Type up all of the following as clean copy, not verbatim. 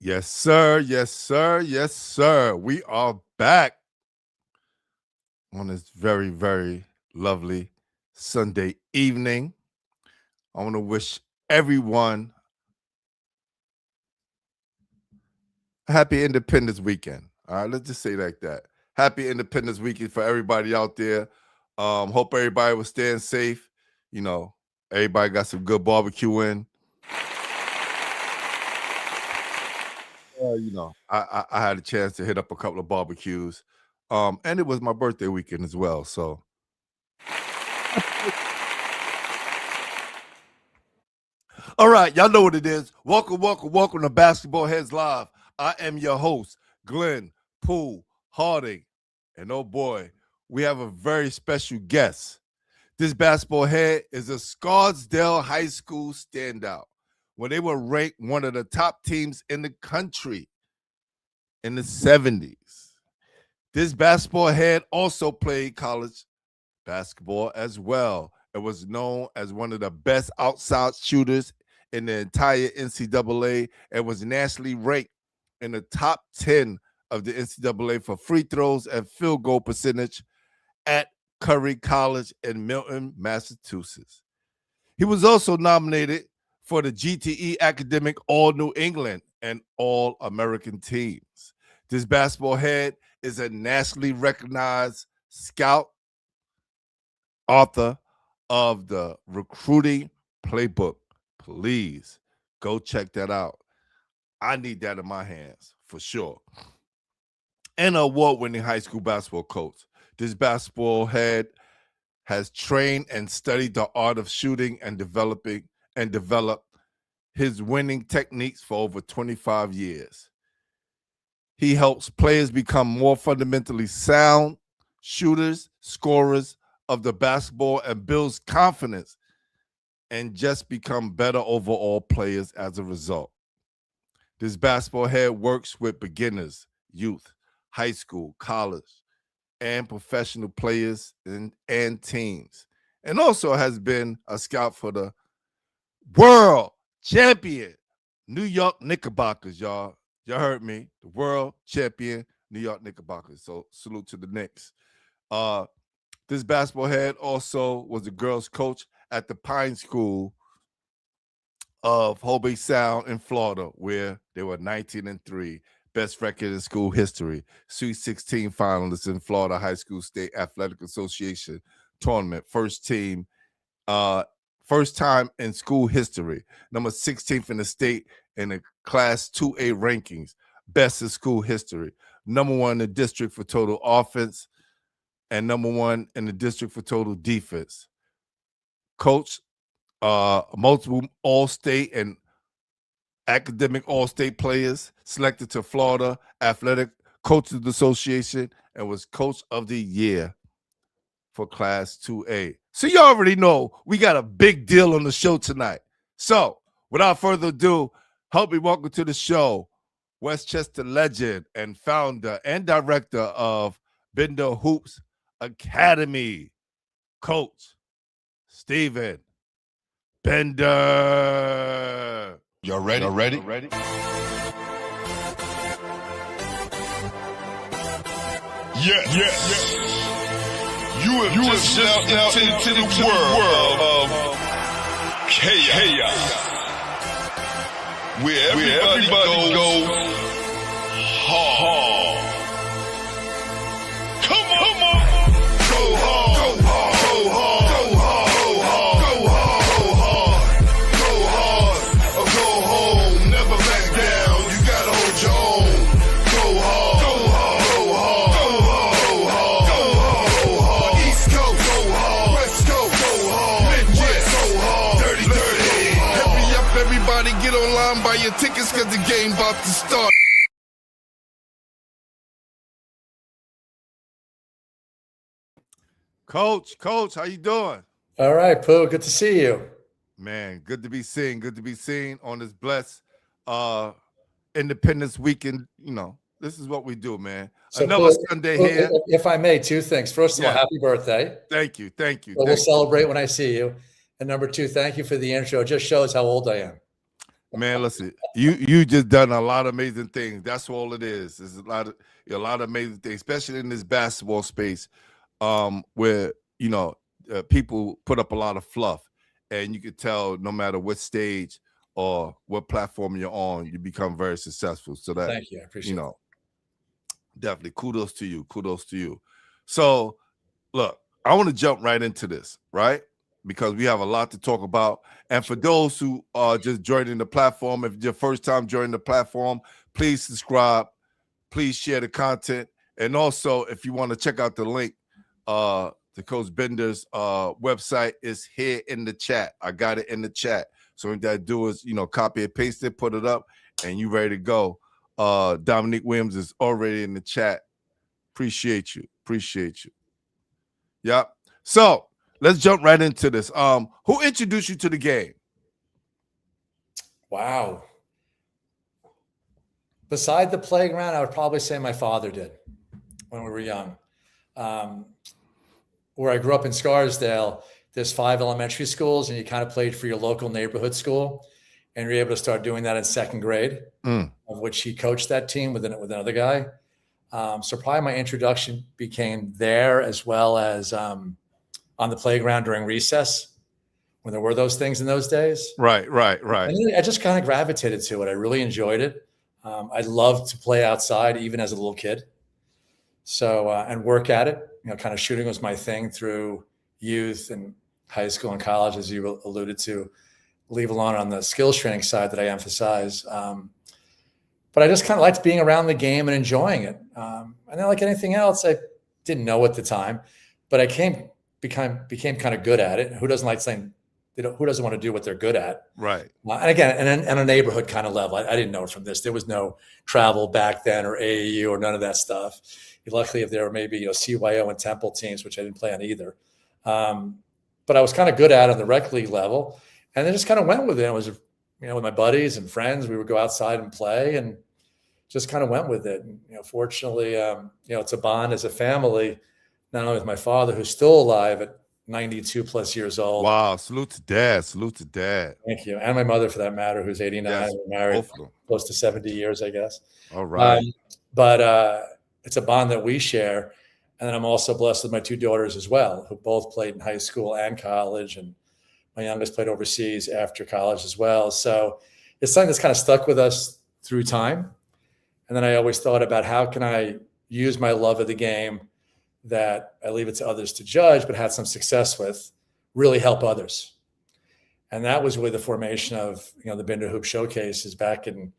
Yes, sir. Yes, sir. Yes, sir. We are back on this very, very lovely Sunday evening. I want to wish everyone a happy Independence Weekend. All right, let's just say like that. Happy Independence Weekend for everybody out there. Hope everybody was staying safe. Everybody got some good barbecue in. I had a chance to hit up a couple of barbecues. And it was my birthday weekend as well. So all right, y'all know what it is. Welcome to Basketball Heads Live. I am your host, Glenn Poole Harding. And oh boy, we have a very special guest. This basketball head is a Scarsdale High School standout when they were ranked one of the top teams in the country in the 70s. This basketball head also played college basketball as well. It was known as one of the best outside shooters in the entire NCAA and was nationally ranked in the top 10 of the NCAA for free throws and field goal percentage at Curry College in Milton, Massachusetts. He was also nominated for the GTE Academic All-New England and All-American teams. This basketball head is a nationally recognized scout, author of the Recruiting Playbook. Please go check that out. I need that in my hands for sure. And an award-winning high school basketball coach. This basketball head has trained and studied the art of shooting and developed his winning techniques for over 25 years. He helps players become more fundamentally sound shooters, scorers of the basketball, and builds confidence and just become better overall players as a result. This basketball head works with beginners, youth, high school, college, and professional players and teams, and also has been a scout for the world champion New York Knickerbockers, y'all. Y'all heard me. The world champion New York Knickerbockers. So salute to the Knicks. This basketball head also was a girls coach at the Pine School of Hobe Sound in Florida, where they were 19-3, best record in school history, Sweet 16 finalists in Florida High School State Athletic Association tournament, first time in school history, number 16th in the state in the Class 2A rankings, best in school history, number one in the district for total offense, and number one in the district for total defense. Coach, multiple all-state and academic all-state players, selected to Florida Athletic Coaches Association, and was Coach of the Year for Class 2A. So you already know we got a big deal on the show tonight. So without further ado, help me welcome to the show Westchester legend and founder and director of Binderhoops Academy, Coach Steven Bender. Y'all ready? Yes. You have just stepped into the world of chaos, where everybody goes hard. Come on. Go hard. Get online, buy your tickets, cause the game about to start. Coach, how you doing? All right, Pooh, good to see you. Man, good to be seen on this blessed Independence Weekend. This is what we do, man. So another Pooh, Sunday Pooh, here. If I may, two things. First of all, happy birthday. Thank you. We'll celebrate when I see you. And number two, thank you for the intro. It just shows how old I am. Man, listen, you just done a lot of amazing things. That's all it is. There's a lot of amazing things, especially in this basketball space, where people put up a lot of fluff, and you can tell no matter what stage or what platform you're on, you become very successful. So that Thank you. I appreciate it. Definitely kudos to you. Kudos to you. So look, I want to jump right into this, right? Because we have a lot to talk about. And for those who are just joining the platform, if it's your first time joining the platform, please subscribe. Please share the content. And also, if you want to check out the link to Coach Bender's website, is here in the chat. I got it in the chat. So what you got to do is, copy and paste it, put it up, and you ready to go. Dominique Williams is already in the chat. Appreciate you. Appreciate you. Yep. So let's jump right into this. Who introduced you to the game? Wow. Beside the playground, I would probably say my father did when we were young. Where I grew up in Scarsdale, there's 5 elementary schools, and you kind of played for your local neighborhood school, and you're able to start doing that in 2nd grade, of which he coached that team with another guy. So probably my introduction became there, as well as on the playground during recess, when there were those things in those days. Right. And I just kind of gravitated to it. I really enjoyed it. I loved to play outside, even as a little kid. So, and work at it, kind of shooting was my thing through youth and high school and college, as you alluded to, leave alone on the skills training side that I emphasize. But I just kind of liked being around the game and enjoying it. And then, like anything else, I didn't know at the time, but I became kind of good at it. Who doesn't like saying, who doesn't want to do what they're good at? Right. And again, and a neighborhood kind of level. I didn't know it from this. There was no travel back then, or AAU, or none of that stuff. Luckily, if there were maybe CYO and Temple teams, which I didn't play on either. But I was kind of good at it on the rec league level, and then just kind of went with it. It was, with my buddies and friends, we would go outside and play, and just kind of went with it. And, fortunately, it's a bond as a family, not only with my father, who's still alive at 92 plus years old. Wow. Salute to dad. Salute to dad. Thank you. And my mother, for that matter, who's 89. Yes, We're married both of them. close to 70 years, I guess. All right. But it's a bond that we share. And then I'm also blessed with my 2 daughters as well, who both played in high school and college. And my youngest played overseas after college as well. So it's something that's kind of stuck with us through time. And then I always thought about, how can I use my love of the game that I leave it to others to judge, but had some success with, really help others. And that was really the formation of, the Binderhoops showcases back in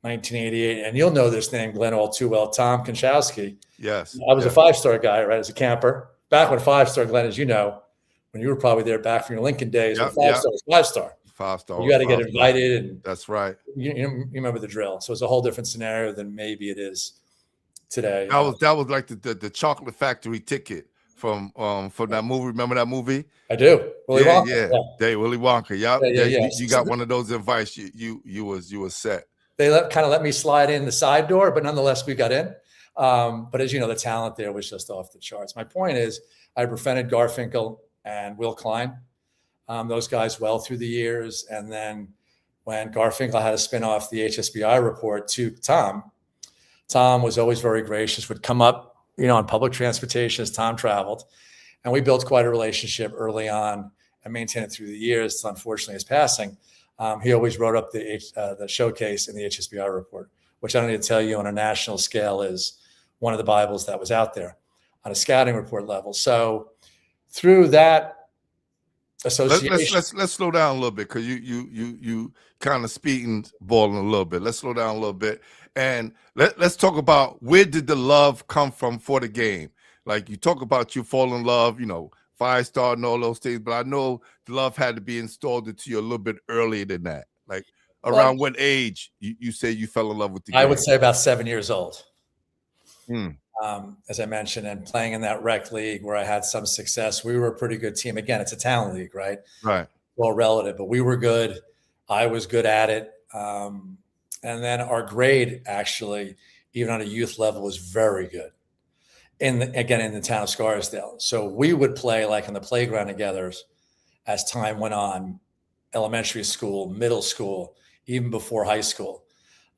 1988. And you'll know this name, Glenn, all too well, Tom Konchowski. Yes. I was a 5-star guy, right, as a camper. Back when 5-star, Glenn, as you know, when you were probably there back from your Lincoln days, when 5-star was 5-star. 5-star. You got to get invited. And that's right. You remember the drill. So it's a whole different scenario than maybe it is today. That was like the chocolate factory ticket from that movie. Remember that movie? I do. Willy Wonka. Yeah. Willy Wonka. Yep. Yeah. You got one of those invites. You was set. They let me slide in the side door, but nonetheless we got in. But as you know, the talent there was just off the charts. My point is, I befriended Garfinkel and Will Klein, those guys, well through the years. And then when Garfinkel had to spin off the HSBI report to Tom was always very gracious, would come up, on public transportation as Tom traveled. And we built quite a relationship early on and maintained it through the years. Unfortunately, his passing, he always wrote up the showcase in the HSBI report, which I don't need to tell you on a national scale is one of the Bibles that was out there on a scouting report level. So through that association, let's slow down a little bit, because you kind of speeding balling a little bit. Let's slow down a little bit, and let's talk about, where did the love come from for the game? Like, you talk about you fall in love, 5-star and all those things, but I know the love had to be installed into you a little bit earlier than that. Like, around what age you say you fell in love with the game? I would say about 7 years old. Hmm. As I mentioned, and playing in that rec league where I had some success. We were a pretty good team. Again, it's a talent league, right? Right. Well, relative, but we were good. I was good at it. And then our grade, actually, even on a youth level, was very good. In the town of Scarsdale. So we would play like on the playground together as time went on, elementary school, middle school, even before high school.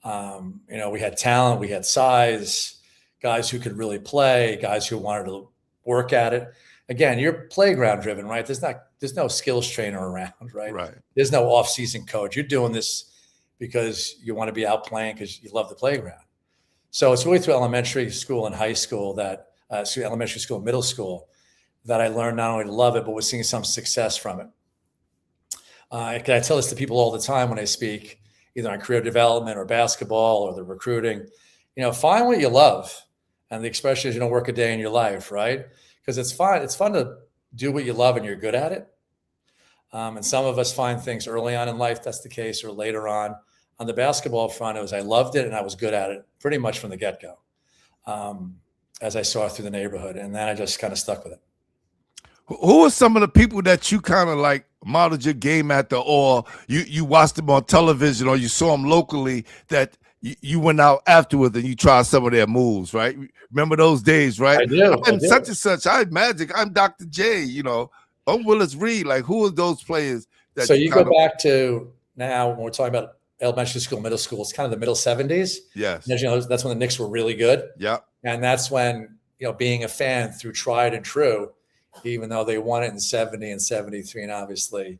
We had talent, we had size, guys who could really play, guys who wanted to work at it. Again, you're playground driven, right? There's no skills trainer around, right? Right. There's no off-season coach. You're doing this because you want to be out playing because you love the playground. So it's really through elementary school and high school elementary school, middle school, that I learned not only to love it, but was seeing some success from it. I tell this to people all the time when I speak, either on career development or basketball or the recruiting. Find what you love. And the expression is you don't work a day in your life, right? Because it's fun. It's fun to do what you love and you're good at it. And some of us find things early on in life that's the case, or later on. On the basketball front, it was I loved it and I was good at it pretty much from the get-go, as I saw through the neighborhood. And then I just kind of stuck with it. Who are some of the people that you kind of like modeled your game after, or you watched them on television, or you saw them locally that you went out afterwards and you tried some of their moves, right? Remember those days, right? I do. I'm such and such. I'm Magic. I'm Dr. J. I'm Willis Reed. Like, who are those players? That so you go back to now when we're talking about elementary school, middle school. It's kind of the middle 70s. Yes. And, that's when the Knicks were really good. Yeah. And that's when being a fan through tried and true, even though they won it in 70 and 73, and obviously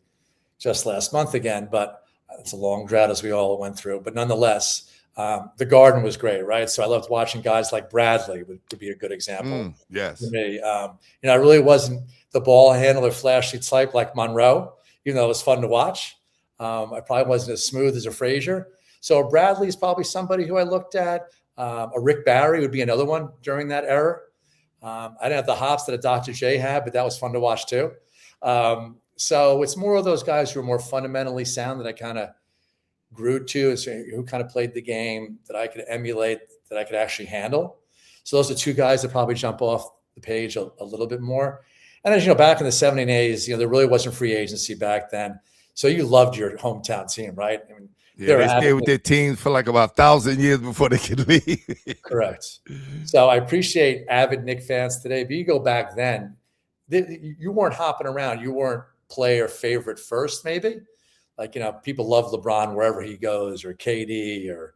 just last month again, but it's a long drought as we all went through. But nonetheless, the Garden was great, right? So I loved watching guys like Bradley would be a good example. Yes. For me. I really wasn't the ball handler, flashy type like Monroe, even though it was fun to watch. I probably wasn't as smooth as a Frazier. So Bradley is probably somebody who I looked at. A Rick Barry would be another one during that era. I didn't have the hops that a Dr. J had, but that was fun to watch too. So it's more of those guys who are more fundamentally sound that I kind of grew to, who kind of played the game that I could emulate, that I could actually handle. So those are two guys that probably jump off the page a little bit more. And as back in the 70s and 80s, there really wasn't free agency back then. So you loved your hometown team, right? I mean, they stayed with their teams for like about 1,000 years before they could leave. Correct. So I appreciate avid Knick fans today, but you go back then, you weren't hopping around. You weren't player favorite first, maybe. Like, people love LeBron wherever he goes, or KD, or,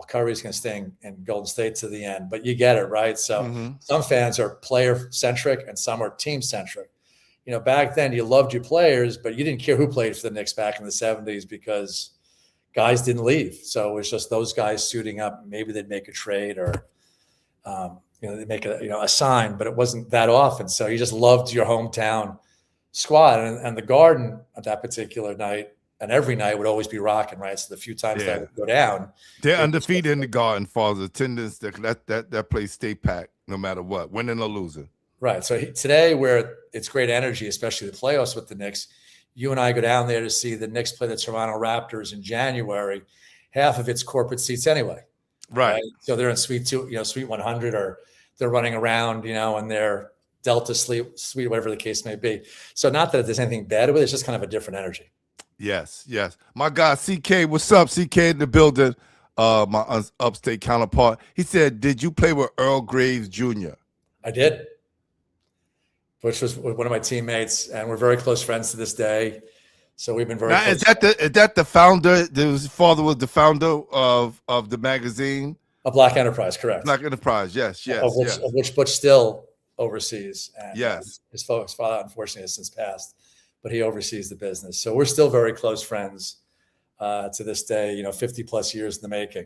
Curry's going to stay in Golden State to the end. But you get it, right? So some fans are player-centric and some are team-centric. Back then you loved your players, but you didn't care who played for the Knicks back in the 70s because guys didn't leave. So it was just those guys suiting up. Maybe they'd make a trade or, they'd make a sign, but it wasn't that often. So you just loved your hometown squad. And the Garden at that particular night and every night would always be rocking, right? So the few times that would go down. They're undefeated in the Garden, falls attendance. That place stay packed no matter what, winning or losing. Right. So today, where it's great energy, especially the playoffs with the Knicks, you and I go down there to see the Knicks play the Toronto Raptors in January. Half of it's corporate seats anyway. Right. So they're in suite 2, suite 100, or they're running around, in their Delta suite, whatever the case may be. So not that there's anything bad with it. It's just kind of a different energy. Yes. My guy, CK, what's up? CK in the building. My upstate counterpart. He said, did you play with Earl Graves Jr.? I did. Which was one of my teammates, and we're very close friends to this day. So we've been very close. Is that the founder? His father was the founder of the magazine? A Black Enterprise, correct. Black Enterprise, yes. Of which Butch still oversees. And yes. His father, unfortunately, has since passed, but he oversees the business. So we're still very close friends to this day, 50 plus years in the making.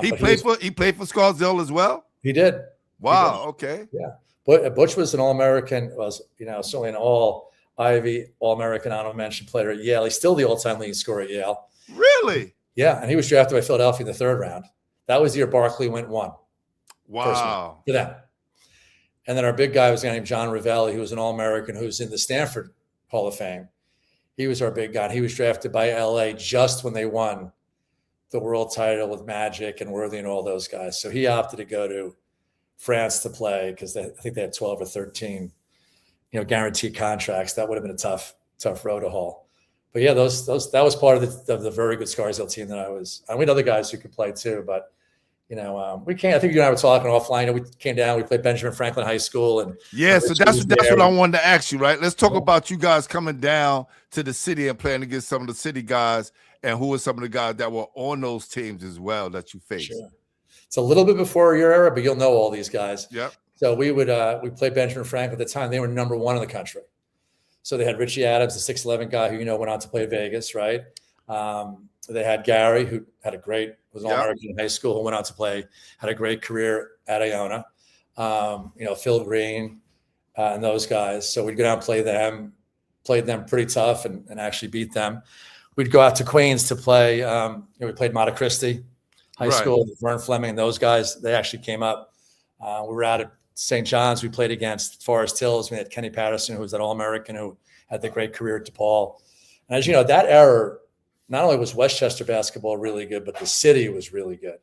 He played for Scarsdale as well? He did. Wow, he did. okay. Yeah. Butch was an All-American, certainly an All-Ivy, All-American honorable mention player at Yale. He's still the all-time leading scorer at Yale. Really? Yeah, and he was drafted by Philadelphia in the 3rd round. That was the year Barkley went 1. Wow. For them. And then our big guy was a guy named John Ravelli, who was an All-American, who was in the Stanford Hall of Fame. He was our big guy. He was drafted by LA just when they won the world title with Magic and Worthy and all those guys. So he opted to go to France to play because I think they had 12 or 13, guaranteed contracts. That would have been a tough road to haul. But yeah, that was part of the very good Scarsdale team that I was. And we had other guys who could play too, but we can't. I think you and I were talking offline. We came down. We played Benjamin Franklin High School, and so that's what I wanted to ask you. Right, let's talk about you guys coming down to the city and playing against some of the city guys and who were some of the guys that were on those teams as well that you faced? Sure. It's a little bit before your era, but you'll know all these guys. Yep. So we played Benjamin Franklin at the time. They were number 1 in the country. So they had Richie Adams, the 6'11" guy who, went on to play Vegas, right? They had Gary, who was an All-American in high school, who went on to had a great career at Iona. Phil Green and those guys. So we'd go down and played them pretty tough and actually beat them. We'd go out to Queens to play. We played Monte Cristi High School, Vern Fleming, and those guys. They actually came up. We were out at St. John's. We played against Forest Hills. We had Kenny Patterson, who was an All-American, who had the great career at DePaul. And as you know, that era, not only was Westchester basketball really good, but the city was really good.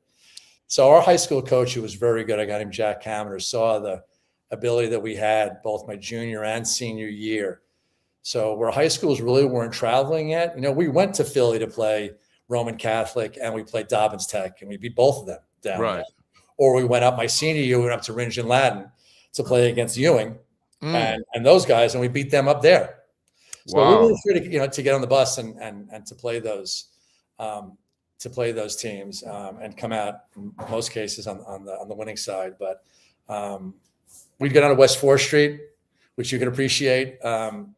So our high school coach, who was very good, a guy named Jack Kaminer, saw the ability that we had both my junior and senior year. So where high schools really weren't traveling yet, we went to Philly to play Roman Catholic, and we played Dobbins Tech, and we beat both of them down there. Or we went up my senior year, we went up to Ringen Latin to play against Ewing and those guys, and we beat them up there. So we were free to get on the bus and to play those teams and come out in most cases on the winning side. But we'd go down to West 4th Street, which you can appreciate, during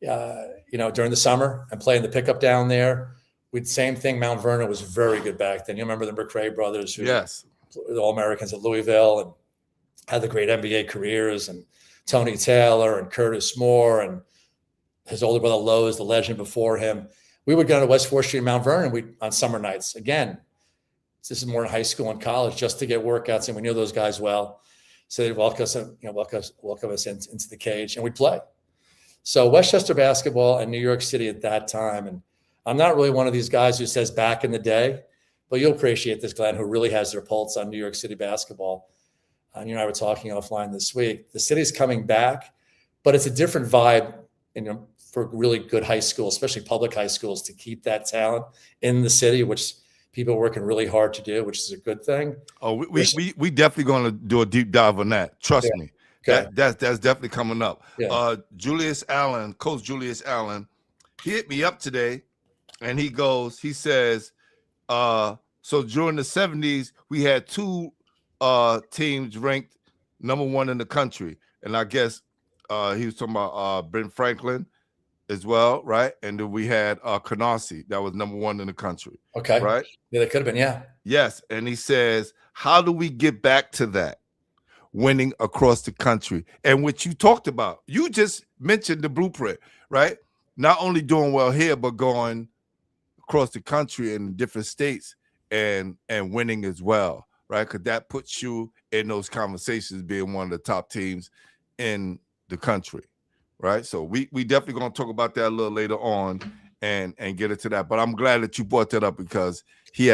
the summer and play in the pickup down there. Same thing. Mount Vernon was very good back then. You remember the McRae brothers, who were the All-Americans at Louisville and had the great NBA careers, and Tony Taylor and Curtis Moore and his older brother Lowe's, the legend before him. We would go to West 4th Street in Mount Vernon on summer nights. Again, this is more in high school and college, just to get workouts, and we knew those guys well. So they'd welcome us into the cage, and we'd play. So Westchester basketball and New York City at that time, and I'm not really one of these guys who says back in the day, but you'll appreciate this, Glenn, who really has their pulse on New York City basketball. And you and I were talking offline this week. The city's coming back, but it's a different vibe, for really good high schools, especially public high schools, to keep that talent in the city, which people are working really hard to do, which is a good thing. Oh, we definitely going to do a deep dive on that. Trust me. Okay. That's definitely coming up. Yeah. Julius Allen, Coach Julius Allen, he hit me up today, and he says, so during the 70s, we had 2 teams ranked number 1 in the country. And I guess he was talking about Ben Franklin as well, right? And then we had Canarsie, that was number 1 in the country. Okay. Right? Yeah, that could have been, yeah. Yes. And he says, how do we get back to that? Winning across the country. And what you talked about, you just mentioned the blueprint, right? Not only doing well here, but going across the country in different states and winning as well, right? Because that puts you in those conversations being one of the top teams in the country, right? So we definitely going to talk about that a little later on and get into that. But I'm glad that you brought that up, because he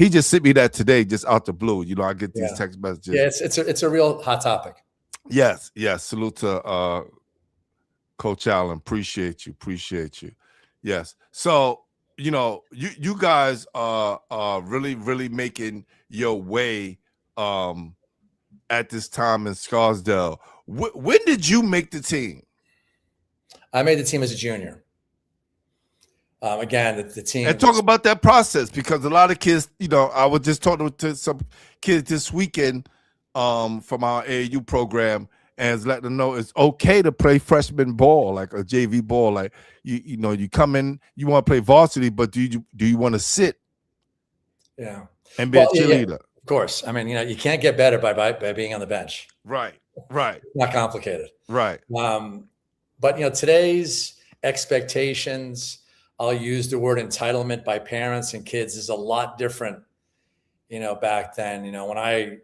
just sent me that today, just out the blue. I get these text messages. Yeah, it's a real hot topic. Yes. Salute to Coach Allen. Appreciate you. Yes. So you guys are really, really making your way at this time in Scarsdale. When did you make the team? I made the team as a junior. Again, the team. And talk about that process, because a lot of kids, I was just talking to some kids this weekend from our AAU program, and letting them know it's okay to play freshman ball, like a JV ball. Like you come in, you want to play varsity, but do you want to sit? Yeah. And be a cheerleader. Yeah, of course. I mean, you can't get better by being on the bench. Right. Not complicated. Right. But today's expectations, I'll use the word entitlement by parents and kids, is a lot different, back then. When I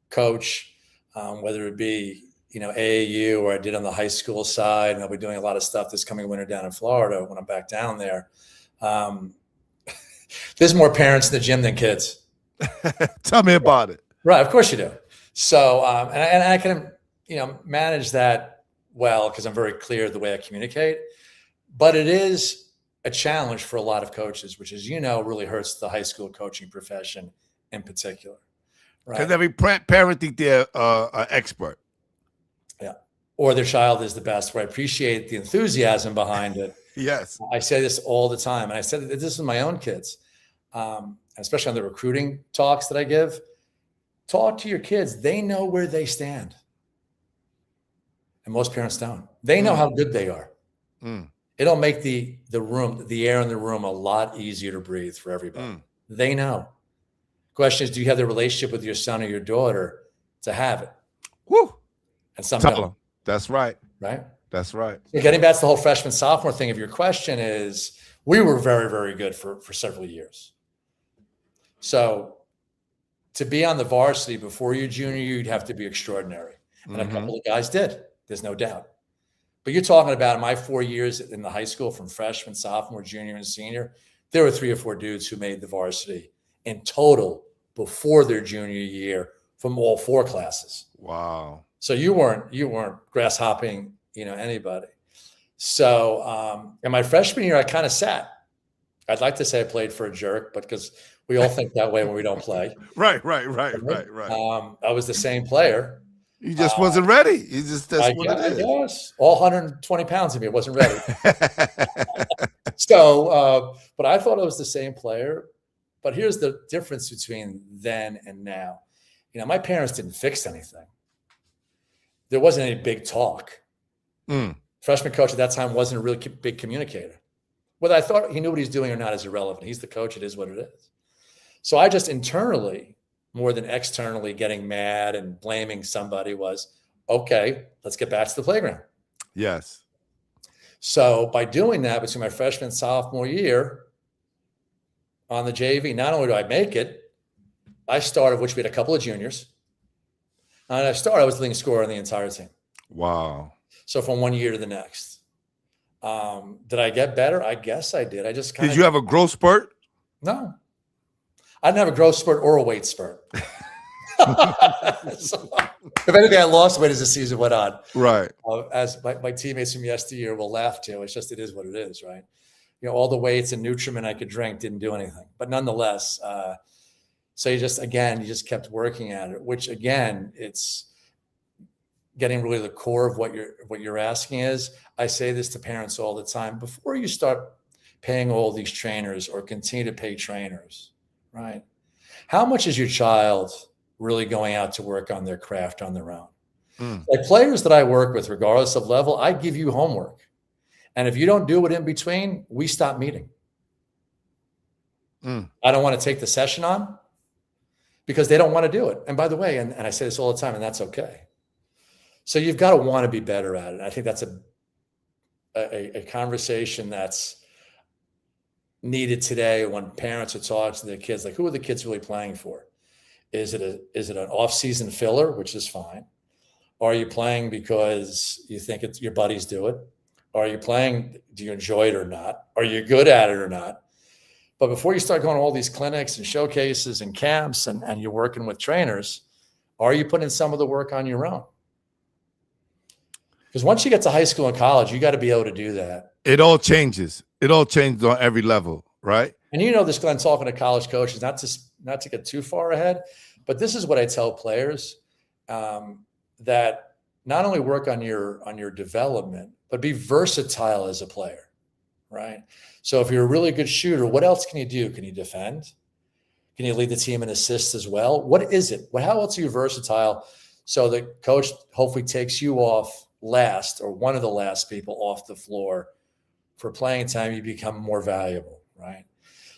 coach, whether it be, AAU, or I did on the high school side, and I'll be doing a lot of stuff this coming winter down in Florida when I'm back down there. There's more parents in the gym than kids. Tell me about it. Right. Of course you do. So, and I can, manage that well, because I'm very clear the way I communicate, but it is a challenge for a lot of coaches, which is, really hurts the high school coaching profession in particular. Right. Because every parent think they're an expert. Yeah. Or their child is the best, where I appreciate the enthusiasm behind it. Yes. I say this all the time. And I said this is my own kids, especially on the recruiting talks that I give. Talk to your kids. They know where they stand. And most parents don't. They know how good they are. It'll make the air in the room a lot easier to breathe for everybody. They know. Question is, do you have the relationship with your son or your daughter to have it? Woo. And some Tell don't. them. That's right. Right? That's right. So getting back to the whole freshman, sophomore thing, if your question is, we were very, very good for several years. So to be on the varsity before your junior year, you'd have to be extraordinary. And a couple of guys did. There's no doubt. But you're talking about my 4 years in the high school from freshman, sophomore, junior, and senior, there were 3 or 4 dudes who made the varsity in total before their junior year from all 4 classes. Wow. So you weren't grasshopping, anybody. So in my freshman year, I kind of sat. I'd like to say I played for a jerk, but because we all think that way when we don't play. Right. I was the same player. You just wasn't ready. That's what it is. Yes. All 120 pounds of me wasn't ready. So, but I thought I was the same player. But here's the difference between then and now. My parents didn't fix anything. There wasn't any big talk. Freshman coach at that time wasn't a really big communicator. Whether I thought he knew what he's doing or not is irrelevant. He's the coach. It is what it is. So I just internally, more than externally, getting mad and blaming somebody was, okay, let's get back to the playground. Yes. So by doing that between my freshman and sophomore year on the JV, not only do I make it, I started, which we had a couple of juniors. And I was the leading scorer on the entire team. Wow. So from one year to the next. Did I get better? I guess I did. I just Did you have a growth spurt? No. I didn't have a growth spurt or a weight spurt. So, if anything, I lost weight as the season went on. Right. As my teammates from yesteryear will laugh to. It is what it is, right? All the weights and nutriment I could drink didn't do anything. But nonetheless, so you just kept working at it, which again, it's getting really the core of what you're asking is. I say this to parents all the time. Before you start paying all these trainers or continue to pay trainers, right? How much is your child really going out to work on their craft on their own? Like players that I work with, regardless of level, I give you homework. And if you don't do it in between, we stop meeting. I don't want to take the session on because they don't want to do it. And by the way, and I say this all the time, and that's okay. So you've got to want to be better at it. I think that's a conversation that's needed today when parents are talking to their kids, like, who are the kids really playing for? Is it an off-season filler, which is fine? Or are you playing because you think your buddies do it? Or are you playing, do you enjoy it or not? Are you good at it or not? But before you start going to all these clinics and showcases and camps and you're working with trainers, are you putting some of the work on your own? Because once you get to high school and college, you got to be able to do that. It all changes. It all changes on every level, right? And this, Glenn, talking to college coaches, not to get too far ahead, but this is what I tell players, that not only work on your development, but be versatile as a player, right? So if you're a really good shooter, what else can you do? Can you defend? Can you lead the team in assists as well? What is it? How else are you versatile? So the coach hopefully takes you off last or one of the last people off the floor for playing time. You become more valuable, right?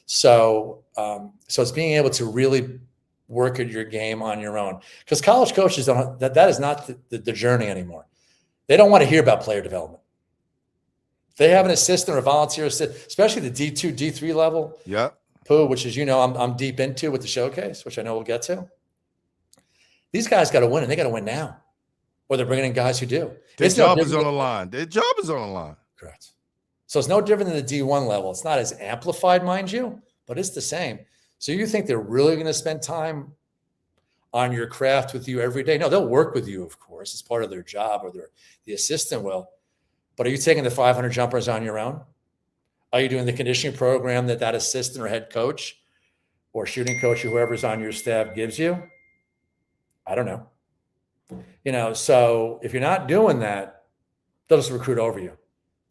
So it's being able to really work at your game on your own, because college coaches don't. That is not the journey anymore. They don't want to hear about player development. They have an assistant or a volunteer assistant, especially the D2, D3 level. Yeah. Which is, I'm deep into with the showcase, which I know we'll get to. These guys got to win, and they got to win now, or they're bringing in guys who do. Their job is on the line. Their job is on the line. Correct. So it's no different than the D1 level. It's not as amplified, mind you, but it's the same. So you think they're really going to spend time on your craft with you every day? No, they'll work with you, of course. It's part of their job, or the assistant will. But are you taking the 500 jumpers on your own? Are you doing the conditioning program that assistant or head coach or shooting coach or whoever's on your staff gives you? I don't know. So if you're not doing that, they'll just recruit over you,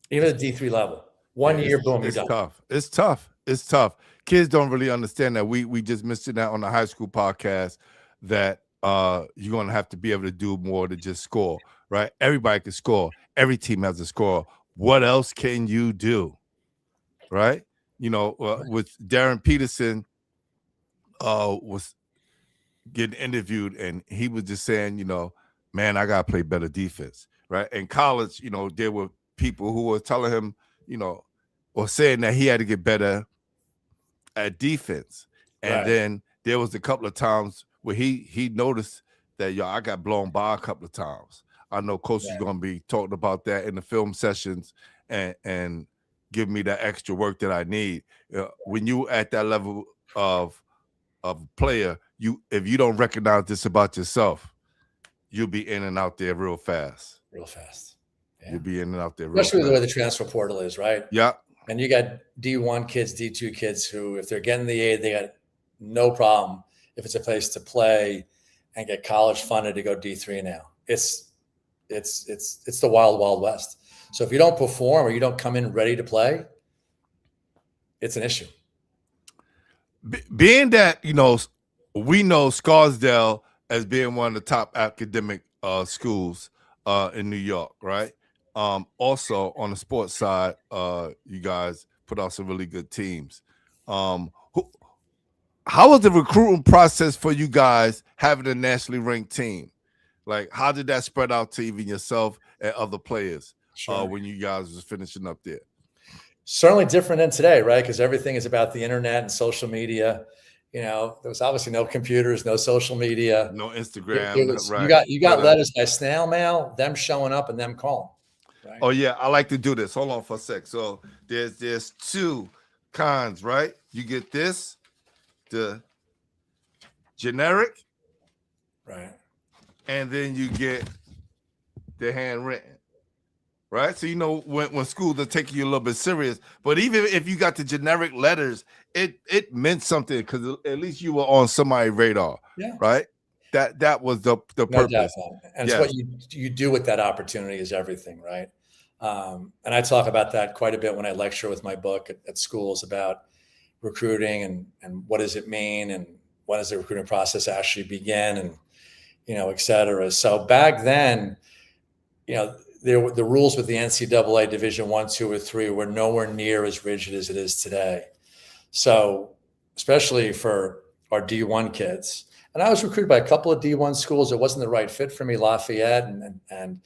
even at the D3 level. One Yeah, year, boom, you're it's done. tough. It's tough. It's tough. Kids don't really understand that. We just mentioned that on the high school podcast that you're gonna have to be able to do more than just score, right? Everybody can score. Every team has a score. What else can you do, right? With Darren Peterson, was getting interviewed, and he was just saying, man, I gotta play better defense, right? In college, there were people who were telling him, or saying that he had to get better at defense. And Right. then there was a couple of times where he noticed that, I got blown by a couple of times. I know Coach is going to be talking about that in the film sessions and give me that extra work that I need. When you at that level of player, if you don't recognize this about yourself, you'll be in and out there real fast. Real fast. Yeah. You'll be in and out there real Especially fast. the way the transfer portal is, right? Yeah. And you got D1 kids, D2 kids who, if they're getting the aid, they got no problem if it's a place to play and get college funded to go D3 now. It's the wild, wild west. So if you don't perform or you don't come in ready to play, it's an issue. Being that, we know Scarsdale as being one of the top academic schools in New York, right? Also on the sports side, you guys put out some really good teams. How was the recruiting process for you guys having a nationally ranked team? Like, how did that spread out to even yourself and other players when you guys was finishing up there? Certainly different than today, right? Because everything is about the internet and social media. There was obviously no computers, no social media, no Instagram. Right. You got letters by snail mail, them showing up and them calling. Right? Oh yeah, I like to do this. Hold on for a sec. So there's two kinds, right? You get this, the generic, right, and then you get the handwritten. Right. So, when schools are taking you a little bit serious, but even if you got the generic letters, it meant something because at least you were on somebody's radar. Yeah. Right. That was the purpose. And it's what you do with that opportunity is everything. Right. And I talk about that quite a bit when I lecture with my book at schools about recruiting and what does it mean and when does the recruiting process actually begin and, et cetera. So back then, the rules with the NCAA Division I, II, or III were nowhere near as rigid as it is today. So, especially for our D1 kids, and I was recruited by a couple of D1 schools. It wasn't the right fit for me. Lafayette and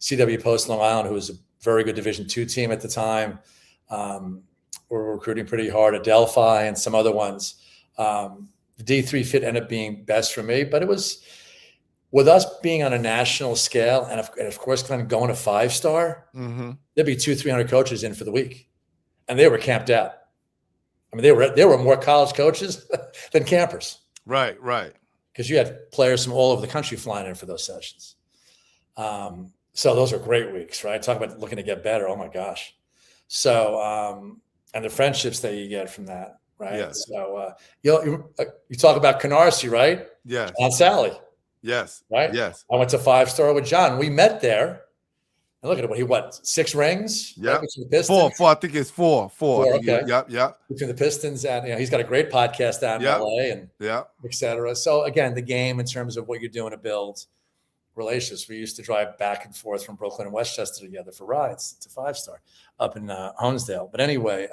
CW Post Long Island, who was a very good Division II team at the time, were recruiting pretty hard. Adelphi and some other ones. The D3 fit ended up being best for me, but it was. With us being on a national scale and of course, kind of going to 5-star, there'd be 200-300 coaches in for the week, and they were camped out. I mean, there were more college coaches than campers. Right. Because you had players from all over the country flying in for those sessions. So those are great weeks, right? Talk about looking to get better. Oh my gosh. So and the friendships that you get from that, right? Yes. So you talk about Canarsie, right? Yes. On Sally. Yes. Right. Yes. I went to 5-star with John. We met there. And look at it. He 6 rings? Yeah. Right, four. I think it's four. Okay. Yep. Between the Pistons and he's got a great podcast down in LA and et cetera. So again, the game in terms of what you're doing to build relationships. We used to drive back and forth from Brooklyn and Westchester together for rides to 5-star up in Honesdale. But anyway,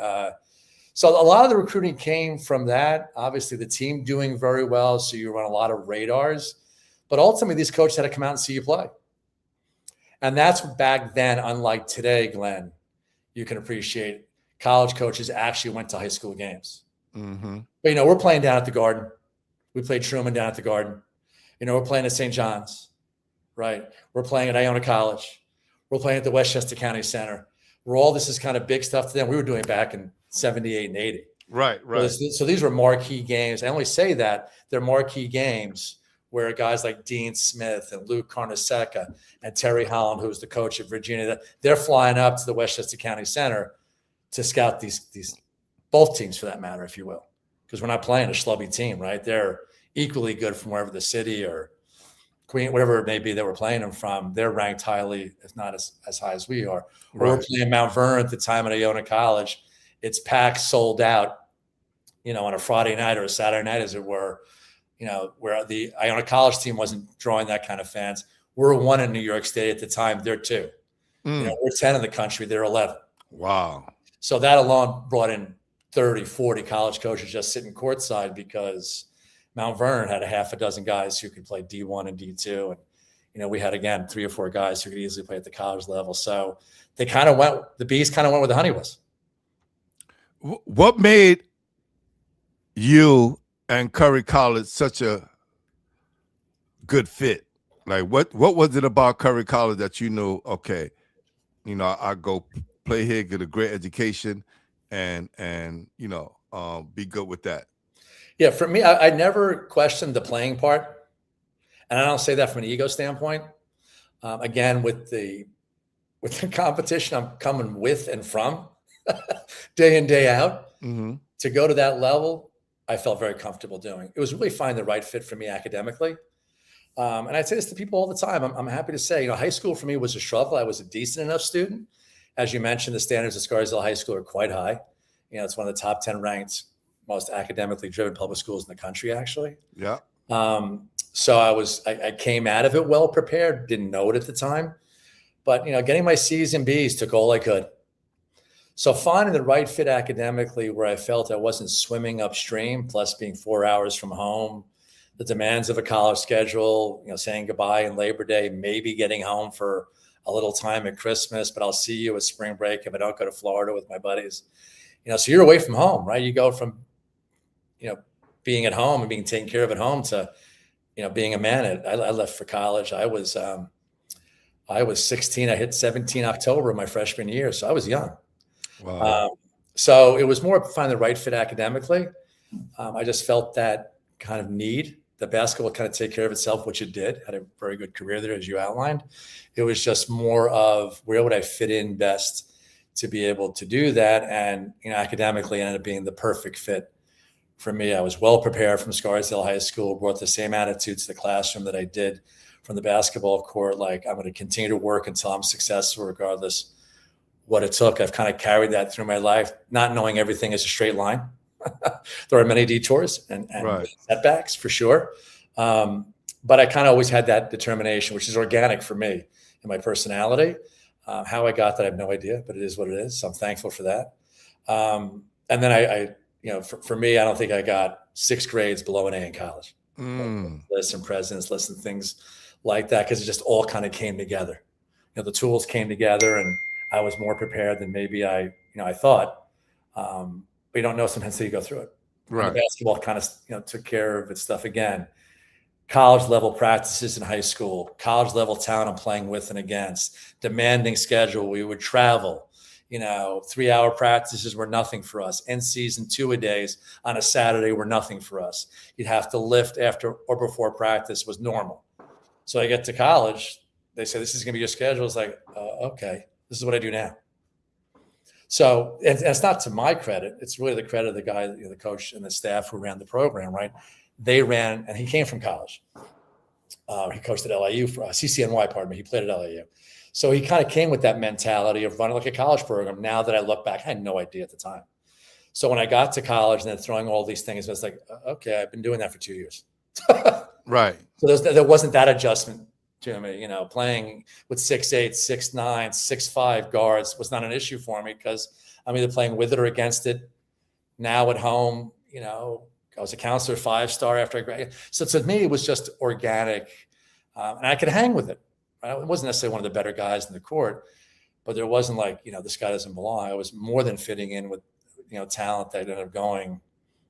so a lot of the recruiting came from that. Obviously, the team doing very well. So you run a lot of radars. But ultimately, these coaches had to come out and see you play. And that's back then, unlike today, Glenn, you can appreciate college coaches actually went to high school games. But, we're playing down at the Garden. We played Truman down at the Garden. We're playing at St. John's, right? We're playing at Iona College. We're playing at the Westchester County Center. Where all this is kind of big stuff to them. We were doing back in 78 and 80. Right. So these were marquee games. I only say that they're marquee games where guys like Dean Smith and Luke Carnesecca and Terry Holland, who's the coach at Virginia, they're flying up to the Westchester County Center to scout these both teams for that matter, if you will, because we're not playing a schlubby team, right? They're equally good from wherever the city or Queen, whatever it may be that we're playing them from, they're ranked highly, if not as high as we are. Or we're playing Mount Vernon at the time at Iona College. It's packed, sold out, on a Friday night or a Saturday night, as it were, where the Iona College team wasn't drawing that kind of fans. We're 1 in New York State at the time. They're 2. We're 10 in the country. They're 11. Wow. So that alone brought in 30, 40 college coaches just sitting courtside because Mount Vernon had a half a dozen guys who could play D1 and D2. And, we had, again, 3 or 4 guys who could easily play at the college level. So they the bees kind of went where the honey was. What made you and Curry College such a good fit? Like, what was it about Curry College that you knew, okay, I go play here, get a great education, and be good with that? Yeah, for me, I never questioned the playing part. And I don't say that from an ego standpoint. Again, with the competition I'm coming with and from day in, day out, to go to that level, I felt very comfortable doing. It was really finding the right fit for me academically. And I say this to people all the time. I'm happy to say, high school for me was a struggle. I was a decent enough student. As you mentioned, the standards of Scarsdale High School are quite high. It's one of the top 10 ranked, most academically driven public schools in the country, actually. Yeah. So I came out of it well prepared, didn't know it at the time, but, getting my C's and B's took all I could. So finding the right fit academically where I felt I wasn't swimming upstream, plus being 4 hours from home, the demands of a college schedule, saying goodbye in Labor Day, maybe getting home for a little time at Christmas, but I'll see you at spring break if I don't go to Florida with my buddies. So you're away from home, right? You go from, being at home and being taken care of at home to, being a man. I left for college. I was 16. I hit 17 October of my freshman year. So I was young. Wow. So it was more finding the right fit academically. I just felt that kind of need. The basketball kind of take care of itself, which it did. Had a very good career there, as you outlined. It was just more of where would I fit in best to be able to do that. And, academically ended up being the perfect fit for me. I was well prepared from Scarsdale High School, brought the same attitude to the classroom that I did from the basketball court. Like, I'm going to continue to work until I'm successful, regardless what it took. I've kind of carried that through my life, not knowing everything is a straight line. There are many detours and setbacks for sure. But I kind of always had that determination, which is organic for me and my personality. How I got that, I have no idea, but it is what it is. So I'm thankful for that. And then for me, I don't think I got 6 grades below an A in college. Lists and presidents, lists and things like that, because it just all kind of came together. The tools came together, and I was more prepared than maybe I thought. But you don't know sometimes until you go through it. Right. Basketball kind of took care of its stuff again. College level practices in high school, college level talent I'm playing with and against, demanding schedule. We would travel. 3-hour practices were nothing for us. NCs and 2-a-days on a Saturday were nothing for us. You'd have to lift after or before practice was normal. So I get to college, they say, this is going to be your schedule. It's like, okay, this is what I do now. So and it's not to my credit. It's really the credit of the guy, the coach and the staff who ran the program, right? They ran, and he came from college. He coached at LIU for CCNY, pardon me. He played at LIU. So he kind of came with that mentality of running like a college program. Now that I look back, I had no idea at the time. So when I got to college and then throwing all these things, I was like, okay, I've been doing that for 2 years. Right. So there wasn't that adjustment to me. Playing with 6'8", 6'9", 6'5" guards was not an issue for me because I'm either playing with it or against it. Now at home, I was a counselor 5-star after I graduated. So to me, it was just organic, and I could hang with it. I wasn't necessarily one of the better guys in the court, but there wasn't like, this guy doesn't belong. I was more than fitting in with, talent that ended up going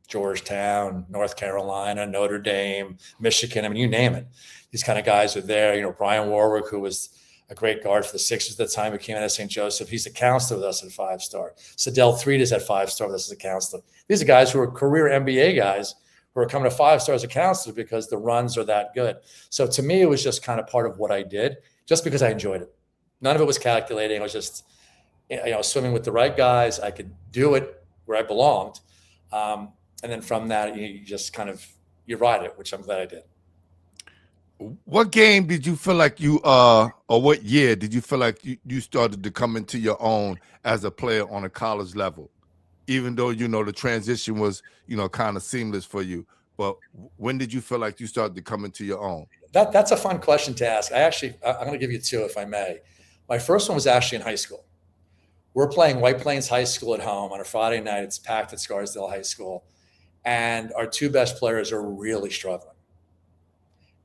Georgetown, North Carolina, Notre Dame, Michigan. I mean, you name it. These kind of guys are there. Brian Warwick, who was a great guard for the Sixers at the time, who came out of St. Joseph. He's a counselor with us at 5-star. Sedell Threed is at 5-star with us as a counselor. These are guys who are career NBA guys who are coming to 5-star as a counselor because the runs are that good. So to me, it was just kind of part of what I did, just because I enjoyed it. None of it was calculating. I was just, swimming with the right guys. I could do it where I belonged. And then from that, you just kind of, you ride it, which I'm glad I did. What game did you feel like or what year did you feel like you started to come into your own as a player on a college level? Even though, the transition was, kind of seamless for you. But when did you feel like you started to come into your own? That's a fun question to ask. I'm going to give you two, if I may. My first one was actually in high school. We're playing White Plains High School at home on a Friday night. It's packed at Scarsdale High School. And our two best players are really struggling.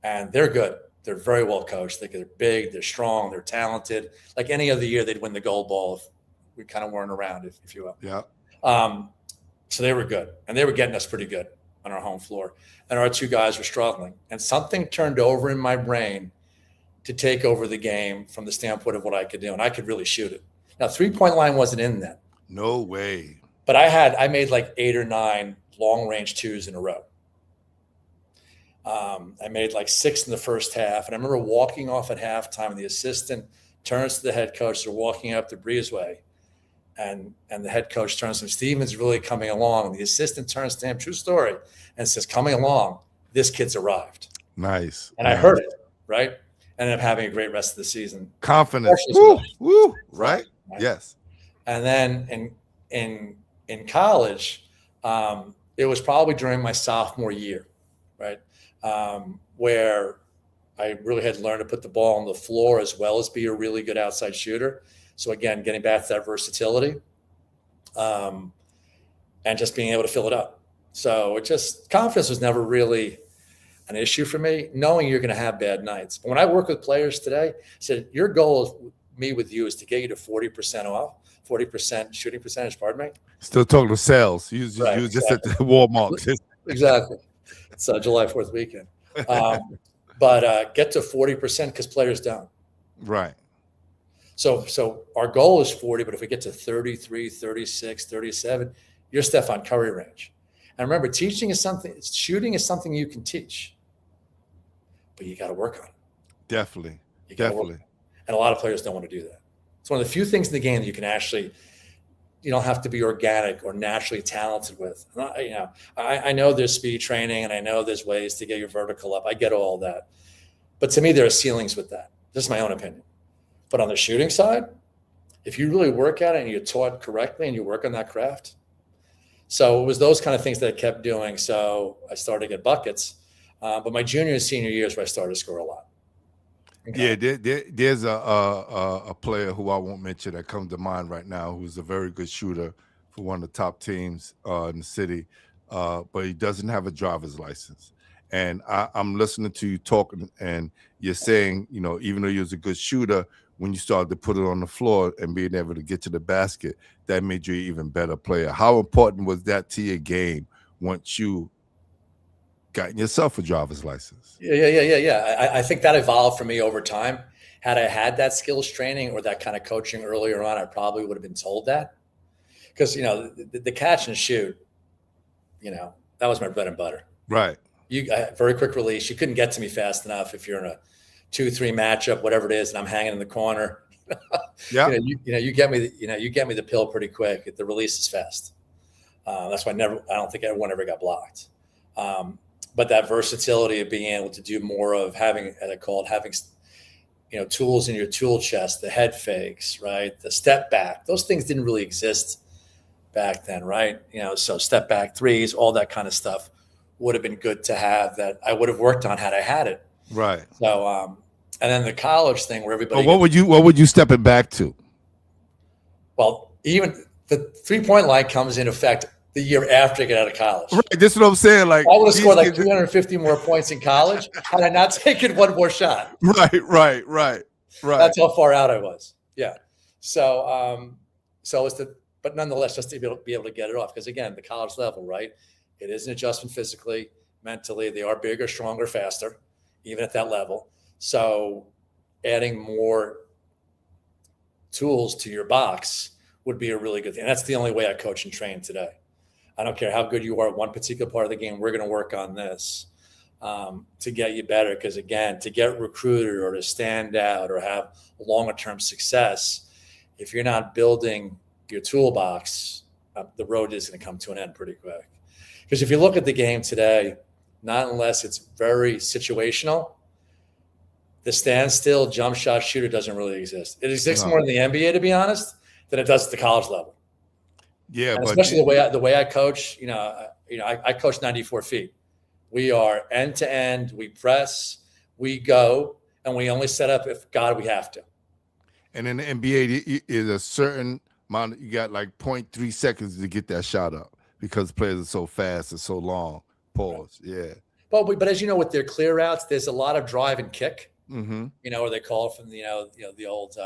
And they're good. They're very well coached. They're big, they're strong, they're talented. Like any other year, they'd win the gold ball if we kind of weren't around, if you will. Yeah. So they were good. And they were getting us pretty good on our home floor. And our two guys were struggling. And something turned over in my brain to take over the game from the standpoint of what I could do. And I could really shoot it. Now, 3-point line wasn't in that. No way. But I made like 8 or 9 long range twos in a row. I made like 6 in the first half. And I remember walking off at halftime, and the assistant turns to the head coach. They're walking up the breezeway. And the head coach turns to him, Steven's really coming along. And the assistant turns to him, true story, and says, coming along, this kid's arrived. Nice. And I heard it, right? Ended up having a great rest of the season. Confidence. Woo, right? Yes. And then in college, it was probably during my sophomore year, right? Where I really had learned to put the ball on the floor as well as be a really good outside shooter. So again, getting back to that versatility, and just being able to fill it up. So confidence was never really an issue for me, knowing you're going to have bad nights. But when I work with players today, I said, your goal with you is to get you to 40% shooting percentage, pardon me. Still talking to sales. You just at the Walmart. Exactly. It's July 4th weekend. But get to 40% because players don't. Right. So our goal is 40, but if we get to 33, 36, 37, you're Stephen Curry range. And remember, shooting is something you can teach, but you got to work on it. Definitely. And a lot of players don't want to do that. It's one of the few things in the game that you don't have to be organic or naturally talented with. I know there's speed training, and I know there's ways to get your vertical up. I get all that. But to me, there are ceilings with that. This is my own opinion. But on the shooting side, if you really work at it and you're taught correctly and you work on that craft. So it was those kind of things that I kept doing. So I started to get buckets. But my junior and senior years where I started to score a lot. Okay. Yeah, there's a player who I won't mention that comes to mind right now, who's a very good shooter for one of the top teams in the city, but he doesn't have a driver's license. And I'm listening to you talking, and you're saying, even though you was a good shooter, when you started to put it on the floor and being able to get to the basket, that made you an even better player. How important was that to your game once you gotten yourself a driver's license? Yeah. I think that evolved for me over time. Had I had that skills training or that kind of coaching earlier on, I probably would have been told that. Because, the catch and shoot, that was my bread and butter. Right. Very quick release. You couldn't get to me fast enough if you're in a 2-3 matchup, whatever it is, and I'm hanging in the corner. Yeah. You get me the pill pretty quick. The release is fast. That's why I don't think everyone ever got blocked. But that versatility of being able to do more of having tools in your tool chest, the head fakes, right? The step back, those things didn't really exist back then, right? So step back threes, all that kind of stuff would have been good to have that I would have worked on had I had it. Right. So, and then the college thing where everybody. But what would you step it back to? Well, even the 3-point line comes in effect the year after I get out of college. Right. This is what I'm saying. Like, I would have scored like 350 more points in college had I not taken one more shot. Right. That's how far out I was. Yeah. So but nonetheless, just to be able to get it off. Because again, the college level, right? It is an adjustment physically, mentally. They are bigger, stronger, faster, even at that level. So adding more tools to your box would be a really good thing. And that's the only way I coach and train today. I don't care how good you are at one particular part of the game. We're going to work on this to get you better. Because again, to get recruited or to stand out or have longer term success, if you're not building your toolbox, the road is going to come to an end pretty quick. Because if you look at the game today, not unless it's very situational, the standstill jump shot shooter doesn't really exist. It exists No. more in the NBA, to be honest, than it does at the college level. Yeah, And but especially the way I coach, I coach 94 feet. We are end to end. We press, we go, and we only set up if God we have to. and in the NBA, is a certain amount. You got like 0.3 seconds to get that shot up because players are so fast and so long. Pause. Yeah. But as you know, with their clear outs, there's a lot of drive and kick. Mm-hmm. Or they call from the old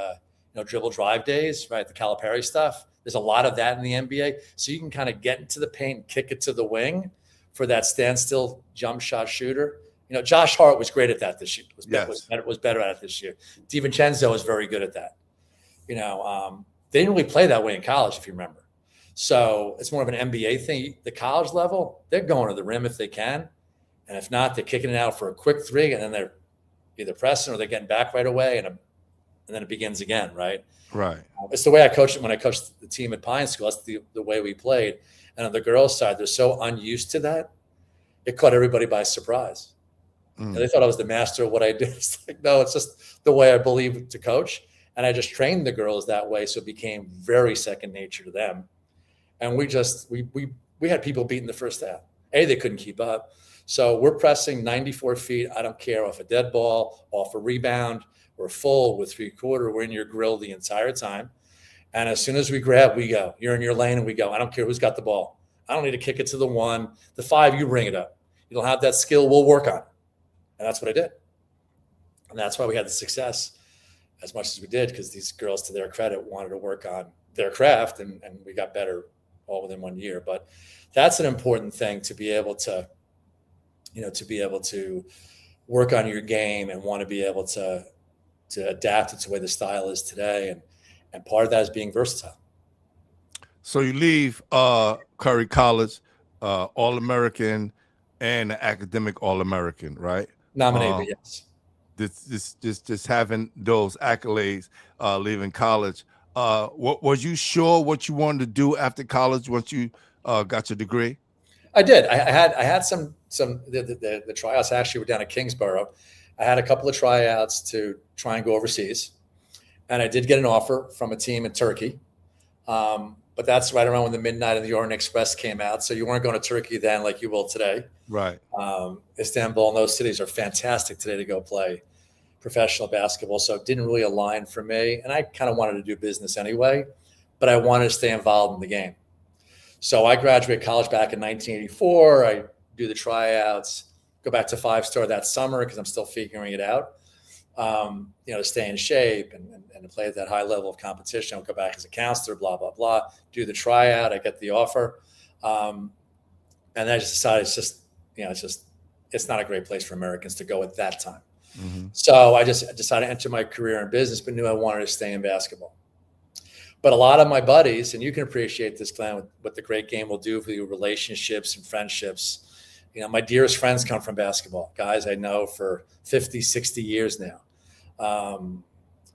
dribble drive days, right? The Calipari stuff. There's a lot of that in the NBA, so you can kind of get into the paint and kick it to the wing for that standstill jump shot shooter. Josh Hart was great at that this year. Was better at it this year. DiVincenzo is very good at that. They didn't really play that way in college, if you remember. So it's more of an NBA thing. The college level, they're going to the rim if they can, and if not, they're kicking it out for a quick three, and then they're either pressing or they're getting back right away, and then it begins again, right? Right. It's the way I coached it when I coached the team at Pine School. That's the way we played. And on the girls' side, they're so unused to that, it caught everybody by surprise. And they thought I was the master of what I did. It's like, no, it's just the way I believe to coach. And I just trained the girls that way, so it became very second nature to them. And we had people beating the first half. They couldn't keep up. So we're pressing 94 feet. I don't care, off a dead ball, off a rebound. We're full with 3/4. We're in your grill the entire time. And as soon as we grab, we go. You're in your lane and we go. I don't care who's got the ball. I don't need to kick it to the 1. The 5, you bring it up. You don't have that skill, we'll work on it. And that's what I did. And that's why we had the success as much as we did, because these girls, to their credit, wanted to work on their craft, and we got better all within 1 year. But that's an important thing, to be able to work on your game and want to be able to adapt it to the way the style is today. And part of that is being versatile. So you leave Curry College, All-American and academic All-American, right? Nominated, yes. Just having those accolades, leaving college. What was you sure what you wanted to do after college once you got your degree? I did. I had some the tryouts actually were down at Kingsborough. I had a couple of tryouts to try and go overseas, and I did get an offer from a team in Turkey. But that's right around when the Midnight of the Orient Express came out. So you weren't going to Turkey then like you will today. Right. Istanbul and those cities are fantastic today to go play professional basketball. So it didn't really align for me. And I kind of wanted to do business anyway, but I wanted to stay involved in the game. So I graduated college back in 1984. I do the tryouts, go back to 5-star that summer because I'm still figuring it out. To stay in shape and to play at that high level of competition. I'll go back as a counselor, blah, blah, blah, do the tryout. I get the offer. And I just decided it's not a great place for Americans to go at that time. Mm-hmm. So I just decided to enter my career in business, but knew I wanted to stay in basketball. But a lot of my buddies, and you can appreciate this, Glenn, what the great game will do for you, relationships and friendships. My dearest friends come from basketball, guys I know for 50, 60 years now.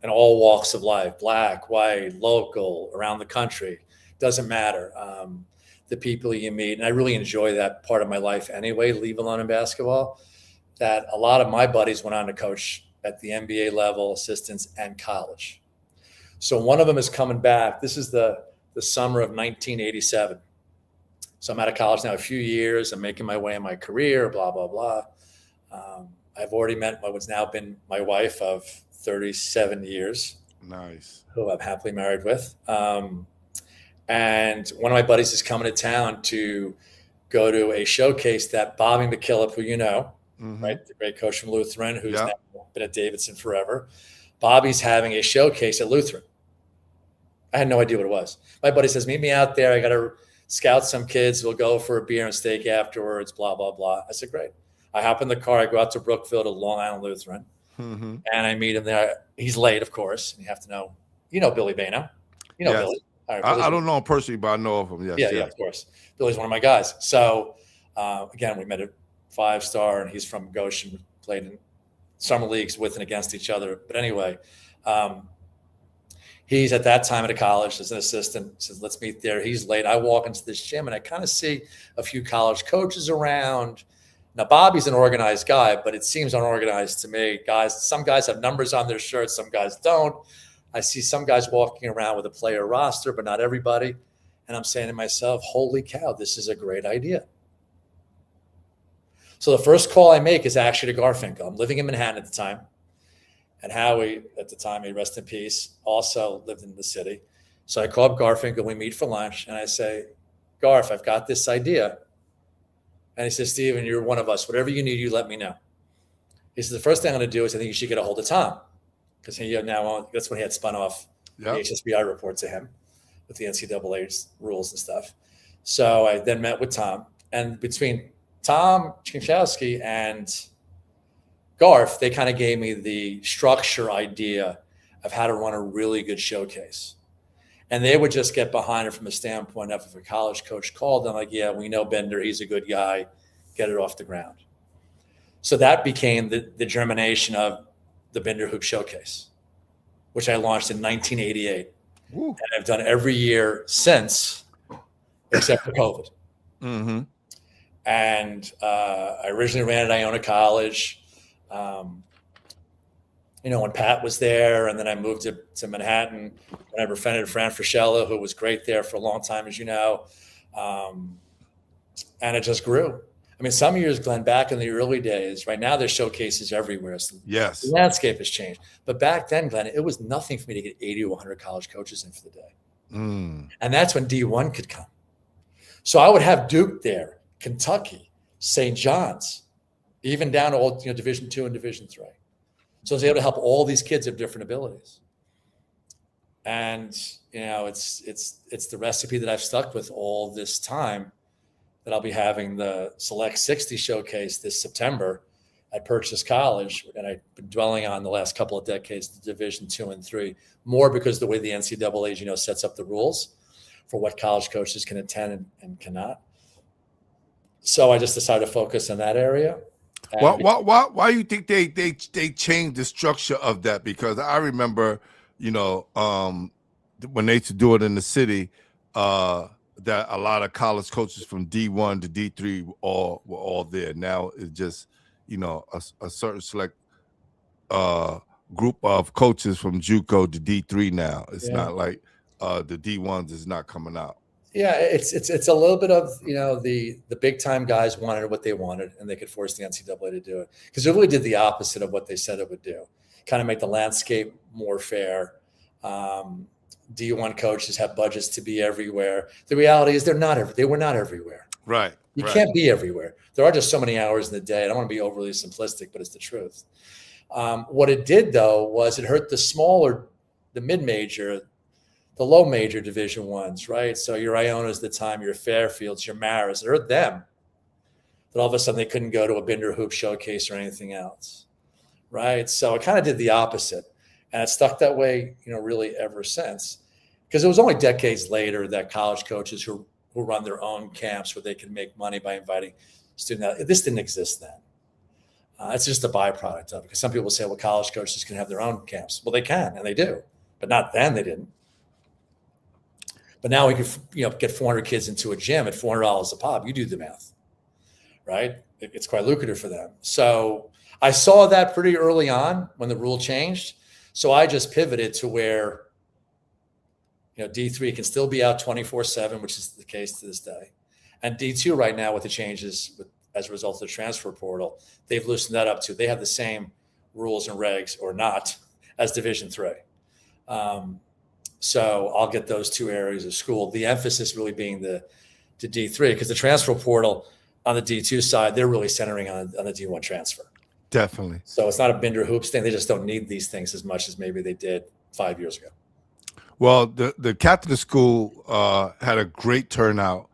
In all walks of life, black, white, local, around the country, doesn't matter. The people you meet, and I really enjoy that part of my life anyway, leave alone in basketball, that a lot of my buddies went on to coach at the NBA level, assistants, and college. So one of them is coming back. This is the summer of 1987. So I'm out of college now a few years. I'm making my way in my career, blah, blah, blah. I've already met what's now been my wife of 37 years. Nice. Who I'm happily married with. And one of my buddies is coming to town to go to a showcase that Bobby McKillop, who you know, Mm-hmm. right, the great coach from Lutheran, who's now been at Davidson forever. Bobby's having a showcase at Lutheran. I had no idea what it was. My buddy says, meet me out there. I got to scout some kids. We'll go for a beer and steak afterwards, blah, blah, blah. I said, great. I hop in the car. I go out to Brookville to Long Island Lutheran. Mm-hmm. And I meet him there. He's late, of course. You have to know. You know Billy Bano. You know Yes. Billy. All right, I don't know him personally, but I know of him. Yes, yeah, of course. Billy's one of my guys. So, again, we met at 5-star, and he's from Goshen. We played in summer leagues with and against each other. But anyway, he's at that time at a college as an assistant. Says, let's meet there. He's late. I walk into this gym, and I kind of see a few college coaches around. Now, Bobby's an organized guy, but it seems unorganized to me. Some guys have numbers on their shirts, some guys don't. I see some guys walking around with a player roster, but not everybody. And I'm saying to myself, holy cow, this is a great idea. So the first call I make is actually to Garfinkel. I'm living in Manhattan at the time. And Howie, at the time, may rest in peace, also lived in the city. So I call up Garfinkel, we meet for lunch, and I say, Garf, I've got this idea. And he says, Steven, you're one of us. Whatever you need, you let me know. He says, the first thing I'm going to do is I think you should get a hold of Tom. Because that's when he had spun off the HSBI report to him with the NCAA rules and stuff. So I then met with Tom. And between Tom Chinkowski and Garf, they kind of gave me the structure idea of how to run a really good showcase. And they would just get behind it from a standpoint of if a college coach called them, like, yeah, we know Bender, he's a good guy, get it off the ground. So that became the germination of the Binderhoops Showcase, which I launched in 1988. Ooh. And I've done every year since, except for COVID. Mm-hmm. And I originally ran at Iona College. When Pat was there, and then I moved to Manhattan when I befriended Fran Fraschella, who was great there for a long time, as you know. And it just grew. I mean, some years, Glenn, back in the early days, right now there's showcases everywhere. So yes. The landscape has changed. But back then, Glenn, it was nothing for me to get 80 to 100 college coaches in for the day. Mm. And that's when D1 could come. So I would have Duke there, Kentucky, St. John's, even down to all, Division II and Division III. So I was able to help all these kids of different abilities. And, it's the recipe that I've stuck with all this time, that I'll be having the Select 60 showcase this September at Purchase College. And I've been dwelling on the last couple of decades, the Division II and III, more because the way the NCAA, sets up the rules for what college coaches can attend and cannot. So I just decided to focus in that area. Why do you think they changed the structure of that? Because I remember, when they used to do it in the city, that a lot of college coaches from D1 to D3 were all there. Now it's just, a certain select group of coaches from JUCO to D3 now. It's not like the D1s is not coming out. Yeah, it's a little bit of, the big time guys wanted what they wanted, and they could force the NCAA to do it, because it really did the opposite of what they said it would do. Kind of make the landscape more fair. D1 coaches have budgets to be everywhere. The reality is they were not everywhere. Right. You can't be everywhere. There are just so many hours in the day. I don't want to be overly simplistic, but it's the truth. What it did, though, was it hurt the mid-major, the low major Division I's, right? So your Ionas at the time, your Fairfields, your Maras, it hurt them. That all of a sudden they couldn't go to a Binderhoops showcase or anything else, right? So it kind of did the opposite. And it stuck that way, really ever since. Because it was only decades later that college coaches who run their own camps where they can make money by inviting students out. This didn't exist then. It's just a byproduct of it. Because some people say, well, college coaches can have their own camps. Well, they can, and they do. But not then, they didn't. But now we could, get 400 kids into a gym at $400 a pop. You do the math, right? It's quite lucrative for them. So I saw that pretty early on when the rule changed. So I just pivoted to where, D3 can still be out 24/7, which is the case to this day. And D2 right now with the changes as a result of the transfer portal, they've loosened that up too. They have the same rules and regs or not as Division III. So I'll get those two areas of school. The emphasis really being the D3, because the transfer portal on the D2 side, they're really centering on the D1 transfer. Definitely. So it's not a Binderhoops thing. They just don't need these things as much as maybe they did 5 years ago. Well, the Catholic school had a great turnout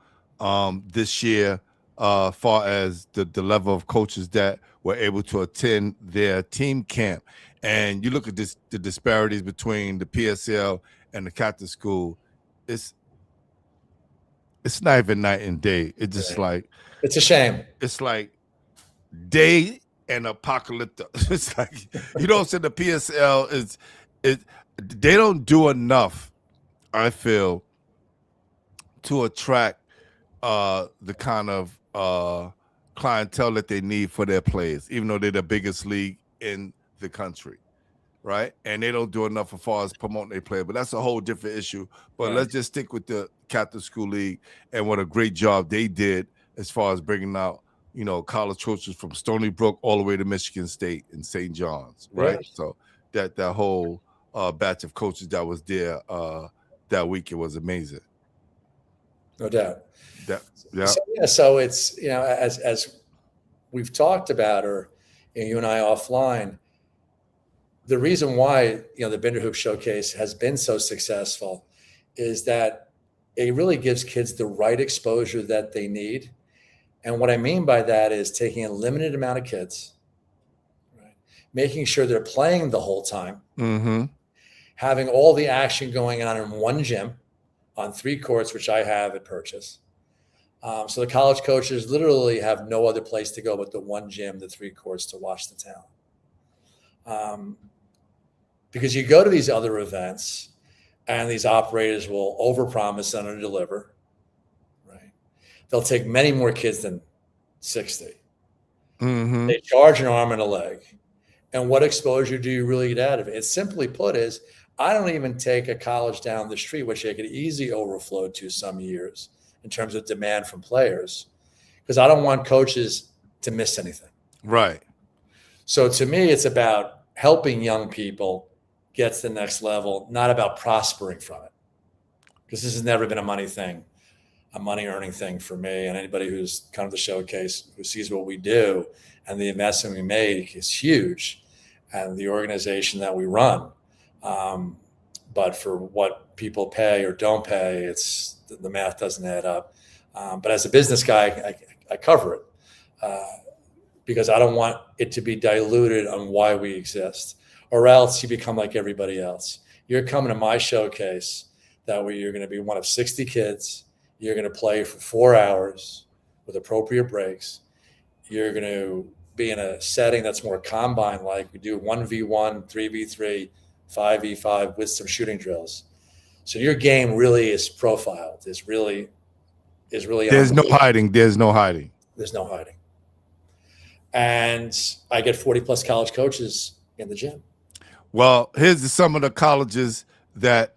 this year, far as the level of coaches that were able to attend their team camp. And you look at the disparities between the PSL and the Catholic school. It's not even night and day. It's just like, it's a shame. It's like day and apocalyptic. It's like, say the PSL they don't do enough, I feel, to attract the kind of clientele that they need for their players, even though they're the biggest league in the country, right? And they don't do enough as far as promoting their player. But that's a whole different issue. But Right. let's just stick with the Catholic School League and what a great job they did as far as bringing out, college coaches from Stony Brook all the way to Michigan State and St. John's, right? Yeah. So that whole batch of coaches that was there that week, it was amazing. No doubt. Yeah. So it's, as we've talked about, or you and I offline, the reason why, the Binderhoops Showcase has been so successful is that it really gives kids the right exposure that they need. And what I mean by that is taking a limited amount of kids, right, making sure they're playing the whole time, Mm-hmm. having all the action going on in one gym on 3 courts, which I have at Purchase. So the college coaches literally have no other place to go but the one gym, the 3 courts, to watch the talent. Because you go to these other events and these operators will overpromise and underdeliver, right? They'll take many more kids than 60. Mm-hmm. They charge an arm and a leg. And what exposure do you really get out of it? It's simply put is, I don't even take a college down the street, which they could easily overflow to some years in terms of demand from players, because I don't want coaches to miss anything. Right. So to me, it's about helping young people get to the next level, not about prospering from it. Because this has never been a money thing, a money earning thing for me. And anybody who's come to the showcase, who sees what we do and the investment we made is huge, and the organization that we run. But for what people pay or don't pay, the math doesn't add up. But as a business guy, I cover it because I don't want it to be diluted on why we exist, or else you become like everybody else. You're coming to my showcase that way you're going to be one of 60 kids. You're going to play for 4 hours with appropriate breaks. You're going to be in a setting that's more combine-like. We do 1v1, 3v3, 5v5 with some shooting drills. So your game really is profiled. Is really. There's no hiding. There's no hiding. There's no hiding. And I get 40 plus college coaches in the gym. Well, here's some of the colleges that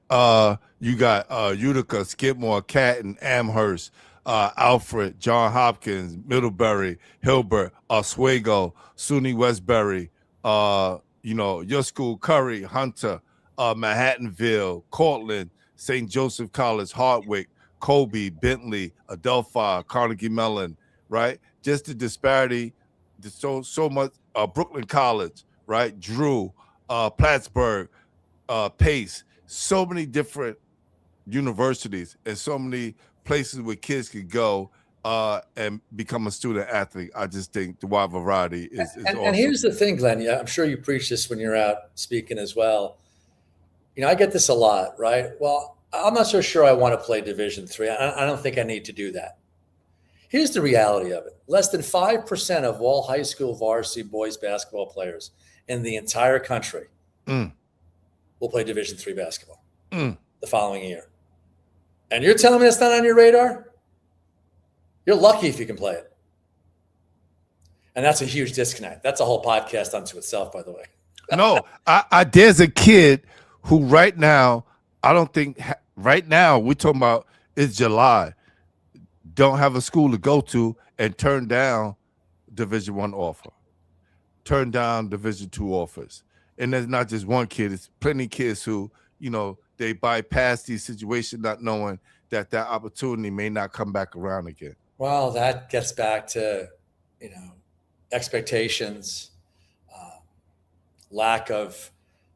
you got: Utica, Skidmore, Canton, Amherst, Alfred, John Hopkins, Middlebury, Hilbert, Oswego, SUNY Westbury. Your school: Curry, Hunter, Manhattanville, Cortland, St. Joseph College, Hardwick, Colby, Bentley, Adelphi, Carnegie Mellon. Right, just the disparity. So much. Brooklyn College, right? Drew, Plattsburgh, Pace. So many different universities and so many places where kids could go and become a student athlete. I just think the wide variety is awesome. And here's the thing, Glenn. Yeah, I'm sure you preach this when you're out speaking as well. I get this a lot, right? Well, I'm not so sure I want to play Division III. I don't think I need to do that. Here's the reality of it. Less than 5% of all high school varsity boys basketball players in the entire country will play Division III basketball the following year. And you're telling me that's not on your radar? You're lucky if you can play it. And that's a huge disconnect. That's a whole podcast unto itself, by the way. No, there's a kid who right now, right now, we're talking about it's July, don't have a school to go to and turn down Division I offer, turn down Division II offers. And there's not just one kid, it's plenty of kids who, they bypass these situations not knowing that opportunity may not come back around again. Well, that gets back to, expectations, lack of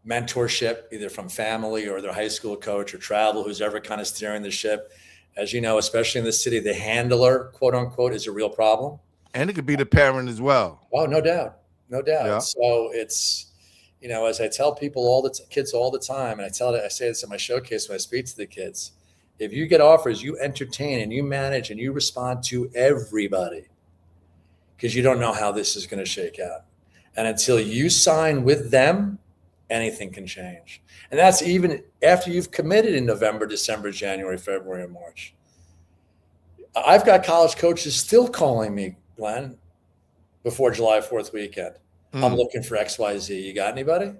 mentorship, either from family or their high school coach or travel, who's ever kind of steering the ship. As you know, especially in the city, the handler, quote unquote, is a real problem. And it could be the parent as well. Oh, no doubt. No doubt. Yeah. So it's, as I tell people kids all the time, and I say this in my showcase when I speak to the kids, if you get offers, you entertain and you manage and you respond to everybody, because you don't know how this is going to shake out. And until you sign with them, anything can change. And that's even after you've committed in November, December, January, February, and March. I've got college coaches still calling me, Glenn, before July 4th weekend. I'm Mm. looking for XYZ. You got anybody?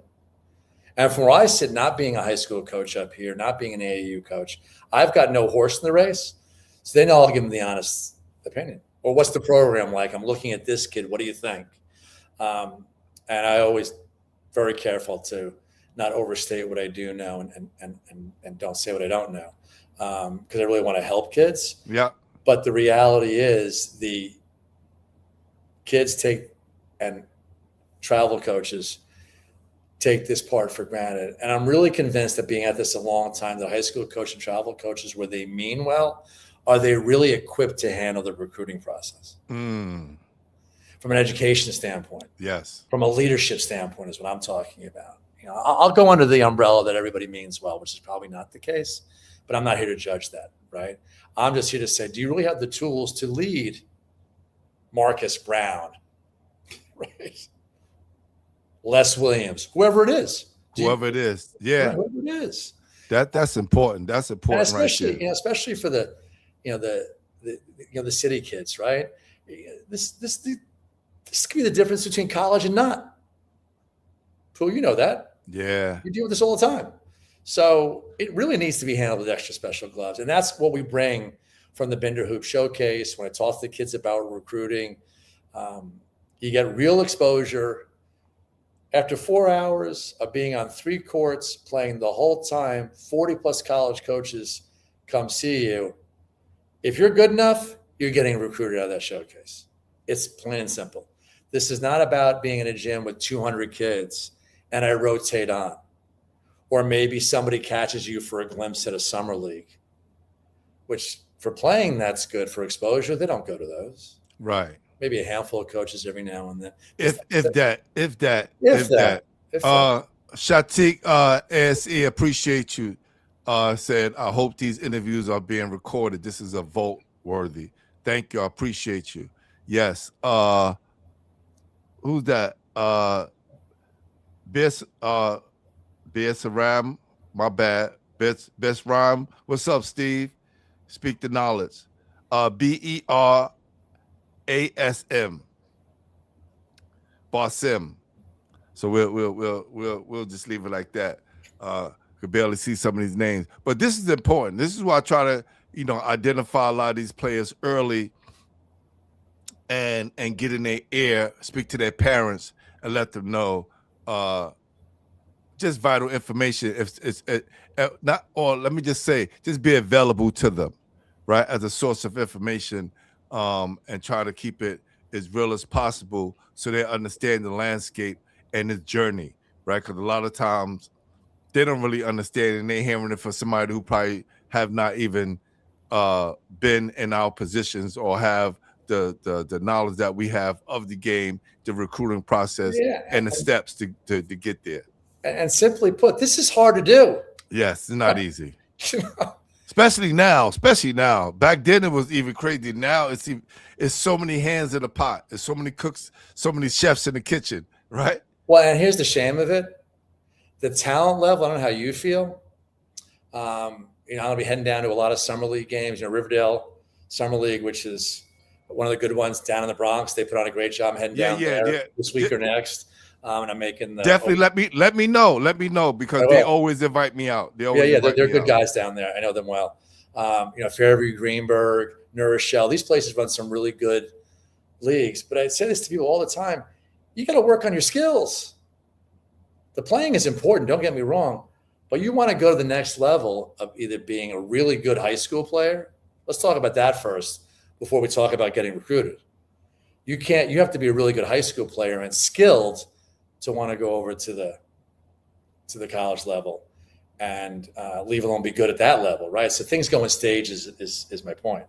And from where I sit, not being a high school coach up here, not being an AAU coach, I've got no horse in the race. So then I'll give them the honest opinion. Or what's the program like? I'm looking at this kid. What do you think? And I always very careful to not overstate what I do know and don't say what I don't know, because I really want to help kids. Yeah. But the reality is the kids take, and travel coaches take this part for granted. And I'm really convinced that being at this a long time, the high school coach and travel coaches, where they mean well, are they really equipped to handle the recruiting process? Mm. From an education standpoint, Yes. from a leadership standpoint is what I'm talking about. I'll go under the umbrella that everybody means well, which is probably not the case, but I'm not here to judge that, right? I'm just here to say, do you really have the tools to lead Marcus Brown, right? Les Williams, whoever it is. Whoever it is. Yeah. Whoever it is. That's important. That's important. And especially, right there. Especially for the city kids, right? This could be the difference between college and not. Cool, you know that. Yeah. You deal with this all the time. So it really needs to be handled with extra special gloves. And that's what we bring from the Binderhoops showcase. When I talk to the kids about recruiting, you get real exposure. After 4 hours of being on 3 courts, playing the whole time, 40 plus college coaches come see you. If you're good enough, you're getting recruited out of that showcase. It's plain and simple. This is not about being in a gym with 200 kids and I rotate on. Or maybe somebody catches you for a glimpse at a summer league, which for playing, that's good. For exposure, they don't go to those. Right. Maybe a handful of coaches every now and then. If that. Shatik ASE, appreciate you. Said, I hope these interviews are being recorded. This is a vote worthy. Thank you. I appreciate you. Yes. Who's that? Best Ram, my bad. Best Rhyme. What's up, Steve? Speak the knowledge. BERASM. Basim. So we'll just leave it like that. Could barely see some of these names, but this is important. This is why I try to, identify a lot of these players early and get in their ear, speak to their parents, and let them know just vital information. If it's not, or let me just say, just be available to them, right, as a source of information, and try to keep it as real as possible so they understand the landscape and its journey, right? Because a lot of times they don't really understand, and they're hearing it from somebody who probably have not even been in our positions or have the knowledge that we have of the game, the recruiting process, and the steps to get there. And simply put, this is hard to do. Yes, it's not easy. Especially now. Back then it was even crazy. Now it's so many hands in the pot. There's so many cooks, so many chefs in the kitchen, right? Well, and here's the shame of it. The talent level, I don't know how you feel. I'm going to be heading down to a lot of summer league games. Riverdale Summer League, which is one of the good ones down in the Bronx. They put on a great job. I'm heading down there this week or next. And I'm making the definitely let me know because they always invite me out. They're good guys down there. I know them well. Fairview, Greenberg, New Rochelle. These places run some really good leagues. But I say this to people all the time: you got to work on your skills. The playing is important. Don't get me wrong, but you want to go to the next level of either being a really good high school player. Let's talk about that first before we talk about getting recruited. You have to be a really good high school player and skilled to want to go over to the college level and leave alone be good at that level, right? So things go in stages is my point.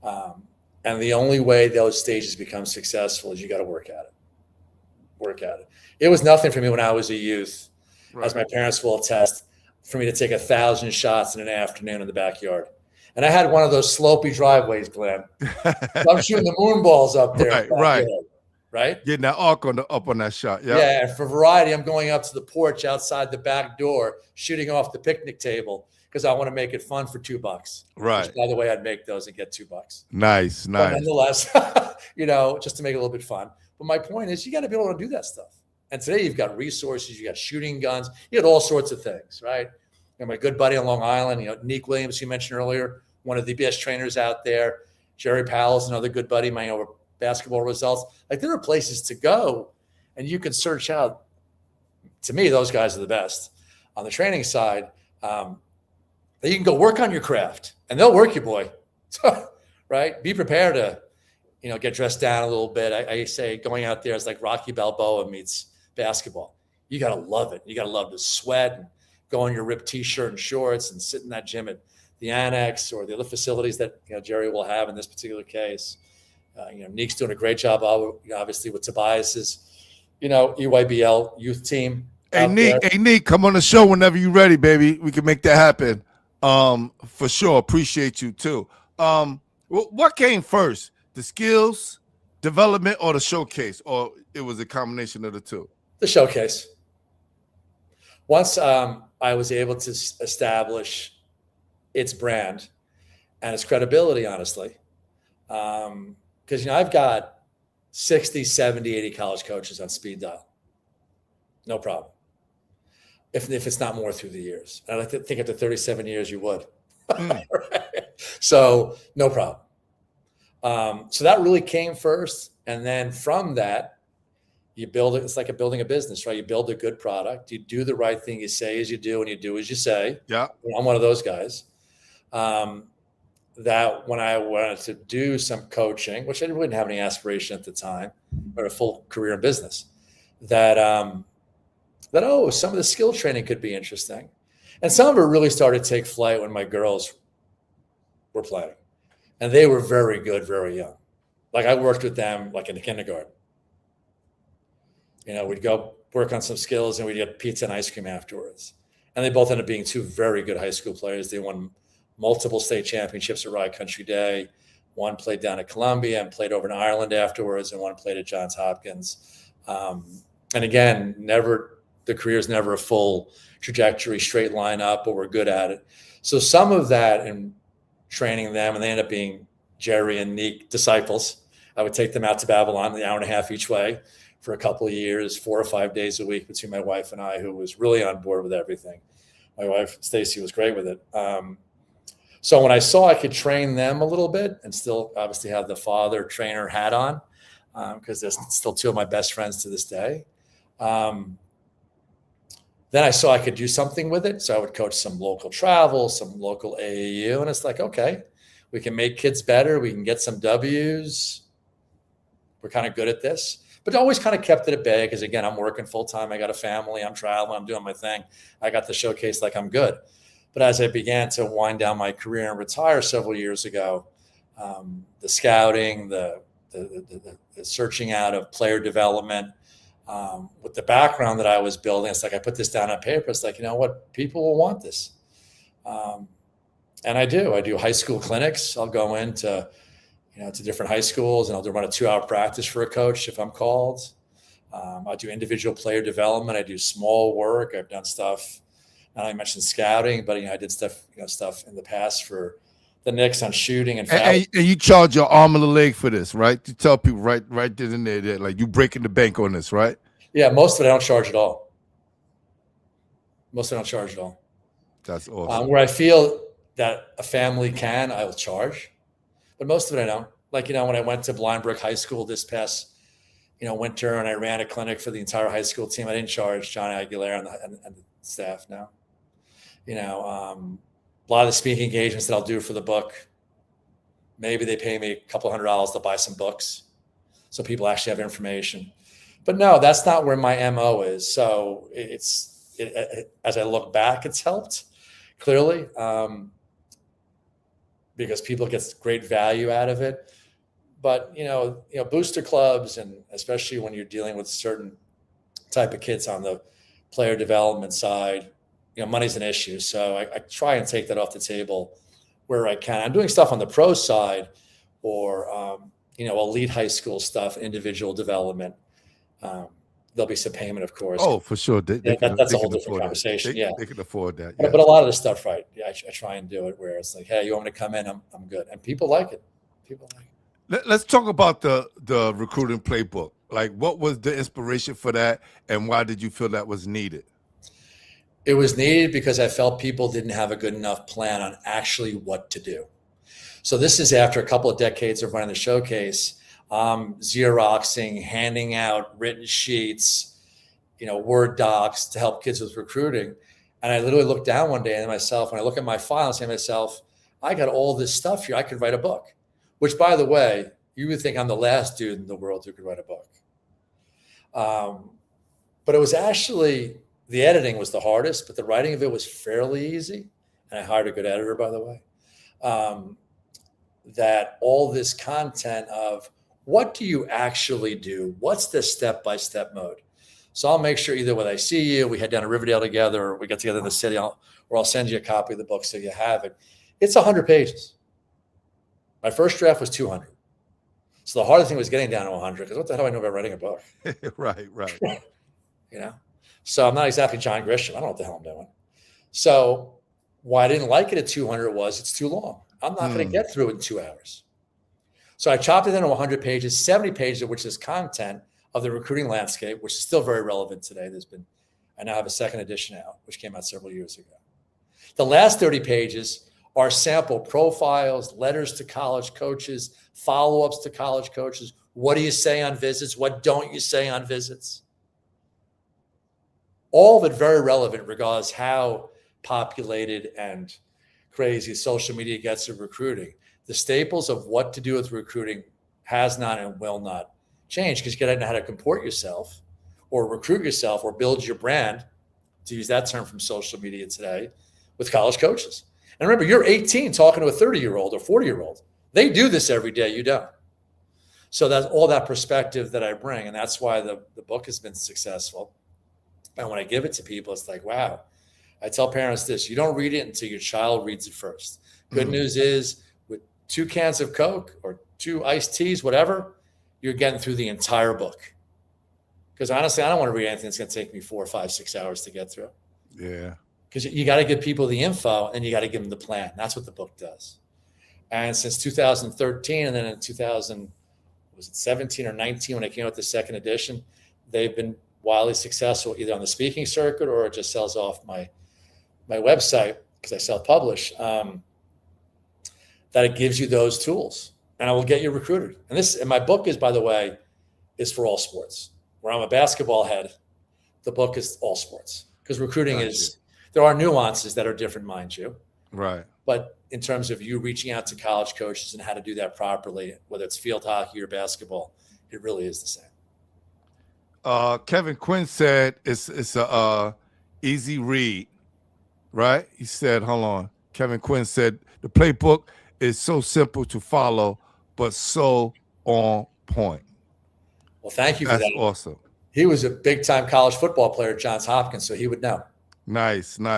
And the only way those stages become successful is you got to work at it. It was nothing for me when I was a youth, right, as my parents will attest, for me to take 1,000 shots in an afternoon in the backyard. And I had one of those slopey driveways, Glenn. So I'm shooting the moon balls up there. Right? Getting that arc up on that shot. Yeah. Yeah. And for variety, I'm going up to the porch outside the back door, shooting off the picnic table because I want to make it fun for $2. Right. Which, by the way, I'd make those and get $2. Nice. But nonetheless, just to make it a little bit fun. But my point is, you got to be able to do that stuff. And today you've got resources, you got shooting guns, you got all sorts of things, right? And my good buddy on Long Island, Nick Williams, you mentioned earlier, one of the best trainers out there. Jerry Powell's another good buddy, my basketball results. Like, there are places to go, and you can search out. To me, those guys are the best. On the training side, you can go work on your craft, and they'll work you, boy. Right? Be prepared to, get dressed down a little bit. I say going out there is like Rocky Balboa meets basketball. You got to love it. You got to love the sweat and go in your ripped T-shirt and shorts and sit in that gym at the Annex or the other facilities that Jerry will have in this particular case. Nick's doing a great job, obviously, with Tobias's, EYBL youth team. Hey, Nick, come on the show whenever you're ready, baby. We can make that happen. For sure. Appreciate you too. What came first, the skills development or the showcase, or it was a combination of the two? The showcase. Once I was able to establish its brand and its credibility, honestly, because I've got 60, 70, 80 college coaches on speed dial. No problem. If it's not more through the years. And I think after 37 years, you would. Right? So no problem. So that really came first. And then from that, you build it. It's like building a business, right? You build a good product. You do the right thing. You say as you do, and you do as you say. Yeah. I'm one of those guys. That when I wanted to do some coaching, which I didn't have any aspiration at the time, or a full career in business, that some of the skill training could be interesting. And some of it really started to take flight when my girls were playing. And they were very good, very young. Like, I worked with them like in the kindergarten. We'd go work on some skills and we'd get pizza and ice cream afterwards. And they both ended up being two very good high school players. They won multiple state championships at Rye Country Day. One played down at Columbia and played over in Ireland afterwards, and one played at Johns Hopkins. And again, the career is never a full trajectory, straight line up, but we're good at it. So some of that in training them, and they end up being Jerry and Nick disciples. I would take them out to Babylon, an hour and a half each way for a couple of years, 4 or 5 days a week between my wife and I, who was really on board with everything. My wife, Stacy, was great with it. So when I saw I could train them a little bit and still obviously have the father trainer hat on, because there's still two of my best friends to this day. Then I saw I could do something with it. So I would coach some local travel, some local AAU. And it's like, okay, we can make kids better. We can get some W's. We're kind of good at this. But always kind of kept it at bay because, again, I'm working full-time. I got a family. I'm traveling. I'm doing my thing. I got the showcase like I'm good. But as I began to wind down my career and retire several years ago, the scouting, the searching out of player development, with the background that I was building, it's like I put this down on paper. It's like, what? People will want this. And I do high school clinics. I'll go into, to different high schools, and I'll run a 2-hour practice for a coach if I'm called. I do individual player development. I do small work. I've done stuff. I mentioned scouting, but I did stuff in the past for the Knicks on shooting and you charge your arm and a leg for this, right? You tell people right then and there, like, you breaking the bank on this, right? Yeah, most of it I don't charge at all. That's awesome. Where I feel that a family can, I will charge, but most of it I don't. Like, when I went to Blind Brook High School this past, winter, and I ran a clinic for the entire high school team, I didn't charge Johnny Aguilera and the staff. No. A lot of the speaking engagements that I'll do for the book, maybe they pay me a couple $100 to buy some books so people actually have information. But no, that's not where my MO is. So as I look back, it's helped clearly, because people get great value out of it. But, booster clubs, and especially when you're dealing with certain type of kids on the player development side, money's an issue. So I try and take that off the table where I can. I'm doing stuff on the pro side, or, elite high school stuff, individual development. There'll be some payment, of course. Oh, for sure. That's a whole different conversation. They can afford that. Yeah. But a lot of the stuff, right? Yeah, I try and do it where it's like, hey, you want me to come in? I'm good. And people like it. Let's talk about the recruiting playbook. Like, what was the inspiration for that, and why did you feel that was needed? It was needed because I felt people didn't have a good enough plan on actually what to do. So this is after a couple of decades of running the showcase, Xeroxing, handing out written sheets, Word docs to help kids with recruiting. And I literally looked down one day at myself, and I look at my file and say to myself, I got all this stuff here. I could write a book, which, by the way, you would think I'm the last dude in the world who could write a book. But it was actually, the editing was the hardest, but the writing of it was fairly easy. And I hired a good editor, by the way. That all this content of what do you actually do? What's the step-by-step mode? So I'll make sure either when I see you, we head down to Riverdale together, or we get together in the city, or I'll send you a copy of the book so you have it. It's 100 pages. My first draft was 200. So the hardest thing was getting down to 100, because what the hell do I know about writing a book? Right. So I'm not exactly John Grisham. I don't know what the hell I'm doing. So why I didn't like it at 200 was it's too long. I'm not going to get through it in 2 hours. So I chopped it down to 100 pages, 70 pages of which is content of the recruiting landscape, which is still very relevant today. I now have a second edition out, which came out several years ago. The last 30 pages are sample profiles, letters to college coaches, follow-ups to college coaches. What do you say on visits? What don't you say on visits? All of it very relevant, regardless how populated and crazy social media gets of recruiting. The staples of what to do with recruiting has not and will not change, because you got to know how to comport yourself or recruit yourself or build your brand, to use that term from social media today, with college coaches. And remember, you're 18 talking to a 30-year-old or 40-year-old. They do this every day. You don't. So that's all that perspective that I bring. And that's why the book has been successful. And when I give it to people, it's like, wow. I tell parents this: you don't read it until your child reads it first. Good news is, with 2 cans of Coke or 2 iced teas, whatever, you're getting through the entire book. Because honestly, I don't want to read anything that's going to take me 4, 5, 6 hours to get through. Yeah. Because you got to give people the info, and you got to give them the plan. That's what the book does. And since 2013, and then in 2017 or 19, when I came out with the second edition, they've been wildly successful, either on the speaking circuit or it just sells off my website, because I self-publish, that it gives you those tools, and I will get you recruited. And my book is, by the way, is for all sports. Where I'm a basketball head, the book is all sports, because recruiting there are nuances that are different, mind you. Right. But in terms of you reaching out to college coaches and how to do that properly, whether it's field hockey or basketball, it really is the same. Kevin Quinn said it's a easy read, right? He said, hold on. Kevin Quinn said the playbook is so simple to follow, but so on point. Well, thank you for that. That's awesome. He was a big-time college football player at Johns Hopkins, so he would know. Nice. Hold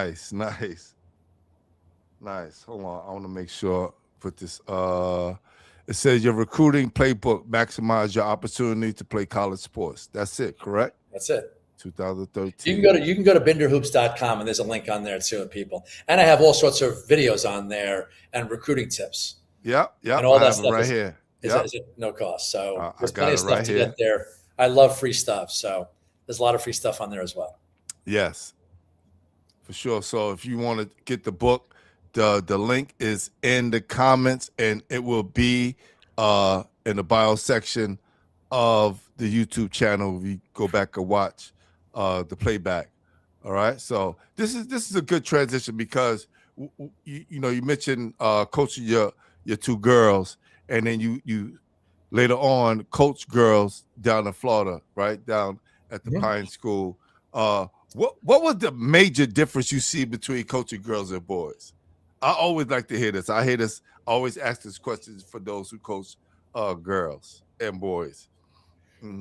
on. I want to make sure. Put this. It says your recruiting playbook maximize your opportunity to play college sports. That's it, correct? That's it. 2013. You can go to binderhoops.com, and there's a link on there too, people. And I have all sorts of videos on there and recruiting tips. Yeah. And all that stuff right here. Is at no cost. So there's I got plenty of stuff right to here. get there. I love free stuff. So there's a lot of free stuff on there as well. Yes, for sure. So if you want to get the book, the link is in the comments, and it will be in the bio section of the YouTube channel. We go back and watch the playback. All right. So this is a good transition, because you mentioned coaching your 2 girls, and then you later on coach girls down in Florida, right down at the Pine School. What was the major difference you see between coaching girls and boys? I always like to hear this. I always ask this question for those who coach girls and boys.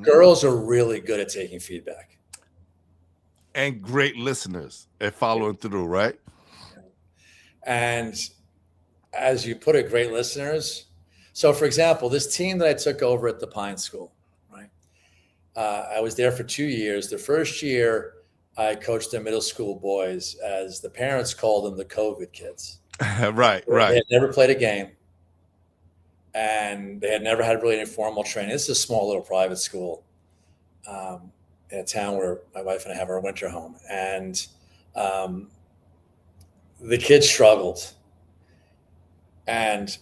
Girls are really good at taking feedback. And great listeners and following through, right? And as you put it, great listeners. So, for example, this team that I took over at the Pine School, right? I was there for 2 years. The first year, I coached the middle school boys, as the parents called them, the COVID kids. Right. They had never played a game, and they had never had really any formal training. This is a small little private school. in a town where my wife and I have our winter home. And the kids struggled, and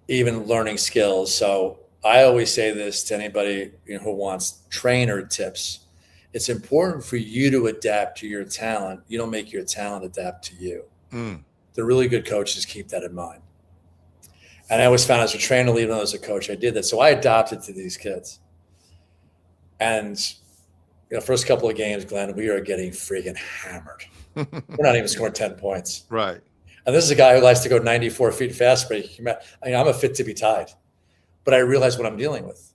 even learning skills. So I always say this to anybody who wants trainer tips. It's important for you to adapt to your talent. You don't make your talent adapt to you. The really good coaches keep that in mind. And I always found as a trainer, even though as a coach, I did that. So I adopted to these kids. And first couple of games, Glenn, we are getting freaking hammered. We're not even scoring 10 points. Right. And this is a guy who likes to go 94 feet fast break. I'm a fit to be tied. But I realize what I'm dealing with.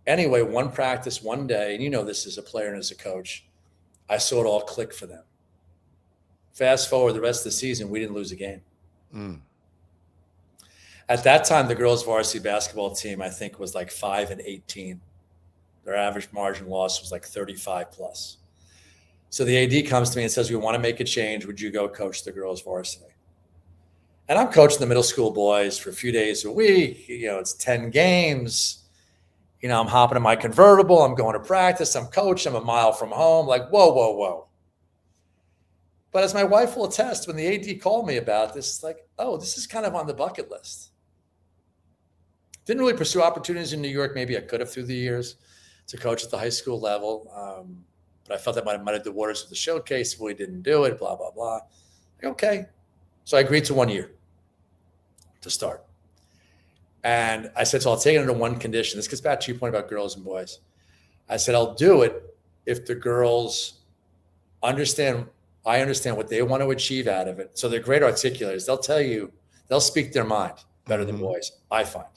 Anyway, one practice, one day, and this as a player and as a coach, I saw it all click for them. Fast forward the rest of the season, we didn't lose a game. At that time, the girls' varsity basketball team, I think, was like 5-18. Their average margin loss was like 35 plus. So the AD comes to me and says, we want to make a change. Would you go coach the girls' varsity? And I'm coaching the middle school boys for a few days a week. It's 10 games. I'm hopping in my convertible. I'm going to practice. I'm coaching. I'm a mile from home. Like, whoa. But as my wife will attest, when the AD called me about this, it's like, oh, this is kind of on the bucket list. Didn't really pursue opportunities in New York. Maybe I could have through the years to coach at the high school level. But I felt that might have muddied the waters of the showcase. We didn't do it, blah, blah, blah. Like, okay. So I agreed to 1 year to start. And I said, so I'll take it under one condition. This gets back to your point about girls and boys. I said, I'll do it if the girls understand what they want to achieve out of it. So they're great articulators. They'll tell you, they'll speak their mind better than boys, I find.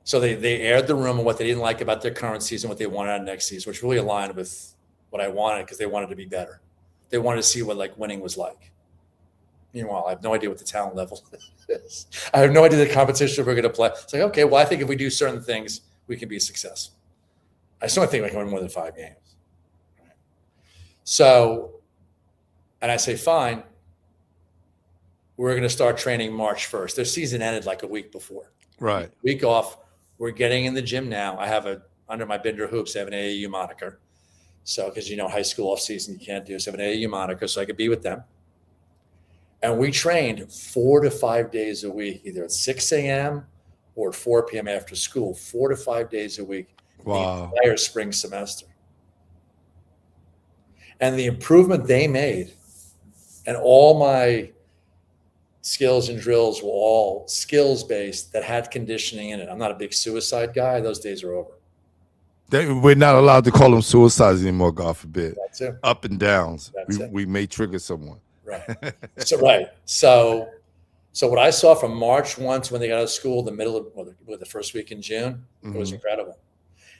So they aired the room on what they didn't like about their current season, what they wanted out of next season, which really aligned with what I wanted because they wanted to be better. They wanted to see what winning was like. Meanwhile, I have no idea what the talent level is. I have no idea the competition we're going to play. It's like, okay, well, I think if we do certain things, we can be successful. I still don't think we can win more than 5 games. Right? So, and I say, fine, we're going to start training March 1st. Their season ended like a week before. Right. Week off. We're getting in the gym now. I have under my Binderhoops, I have an AAU moniker. So, because high school off season, you can't do. So I have an AAU moniker, so I could be with them. And we trained 4 to 5 days a week, either at 6 a.m. or 4 p.m. after school, 4 to 5 days a week. Wow. The entire spring semester. And the improvement they made, and all my skills and drills were all skills-based that had conditioning in it. I'm not a big suicide guy. Those days are over. We're not allowed to call them suicides anymore, God forbid. That's it. Up and downs. That's We may trigger someone. Right. So what I saw from March 1 to when they got out of school, the first week in June, it was incredible.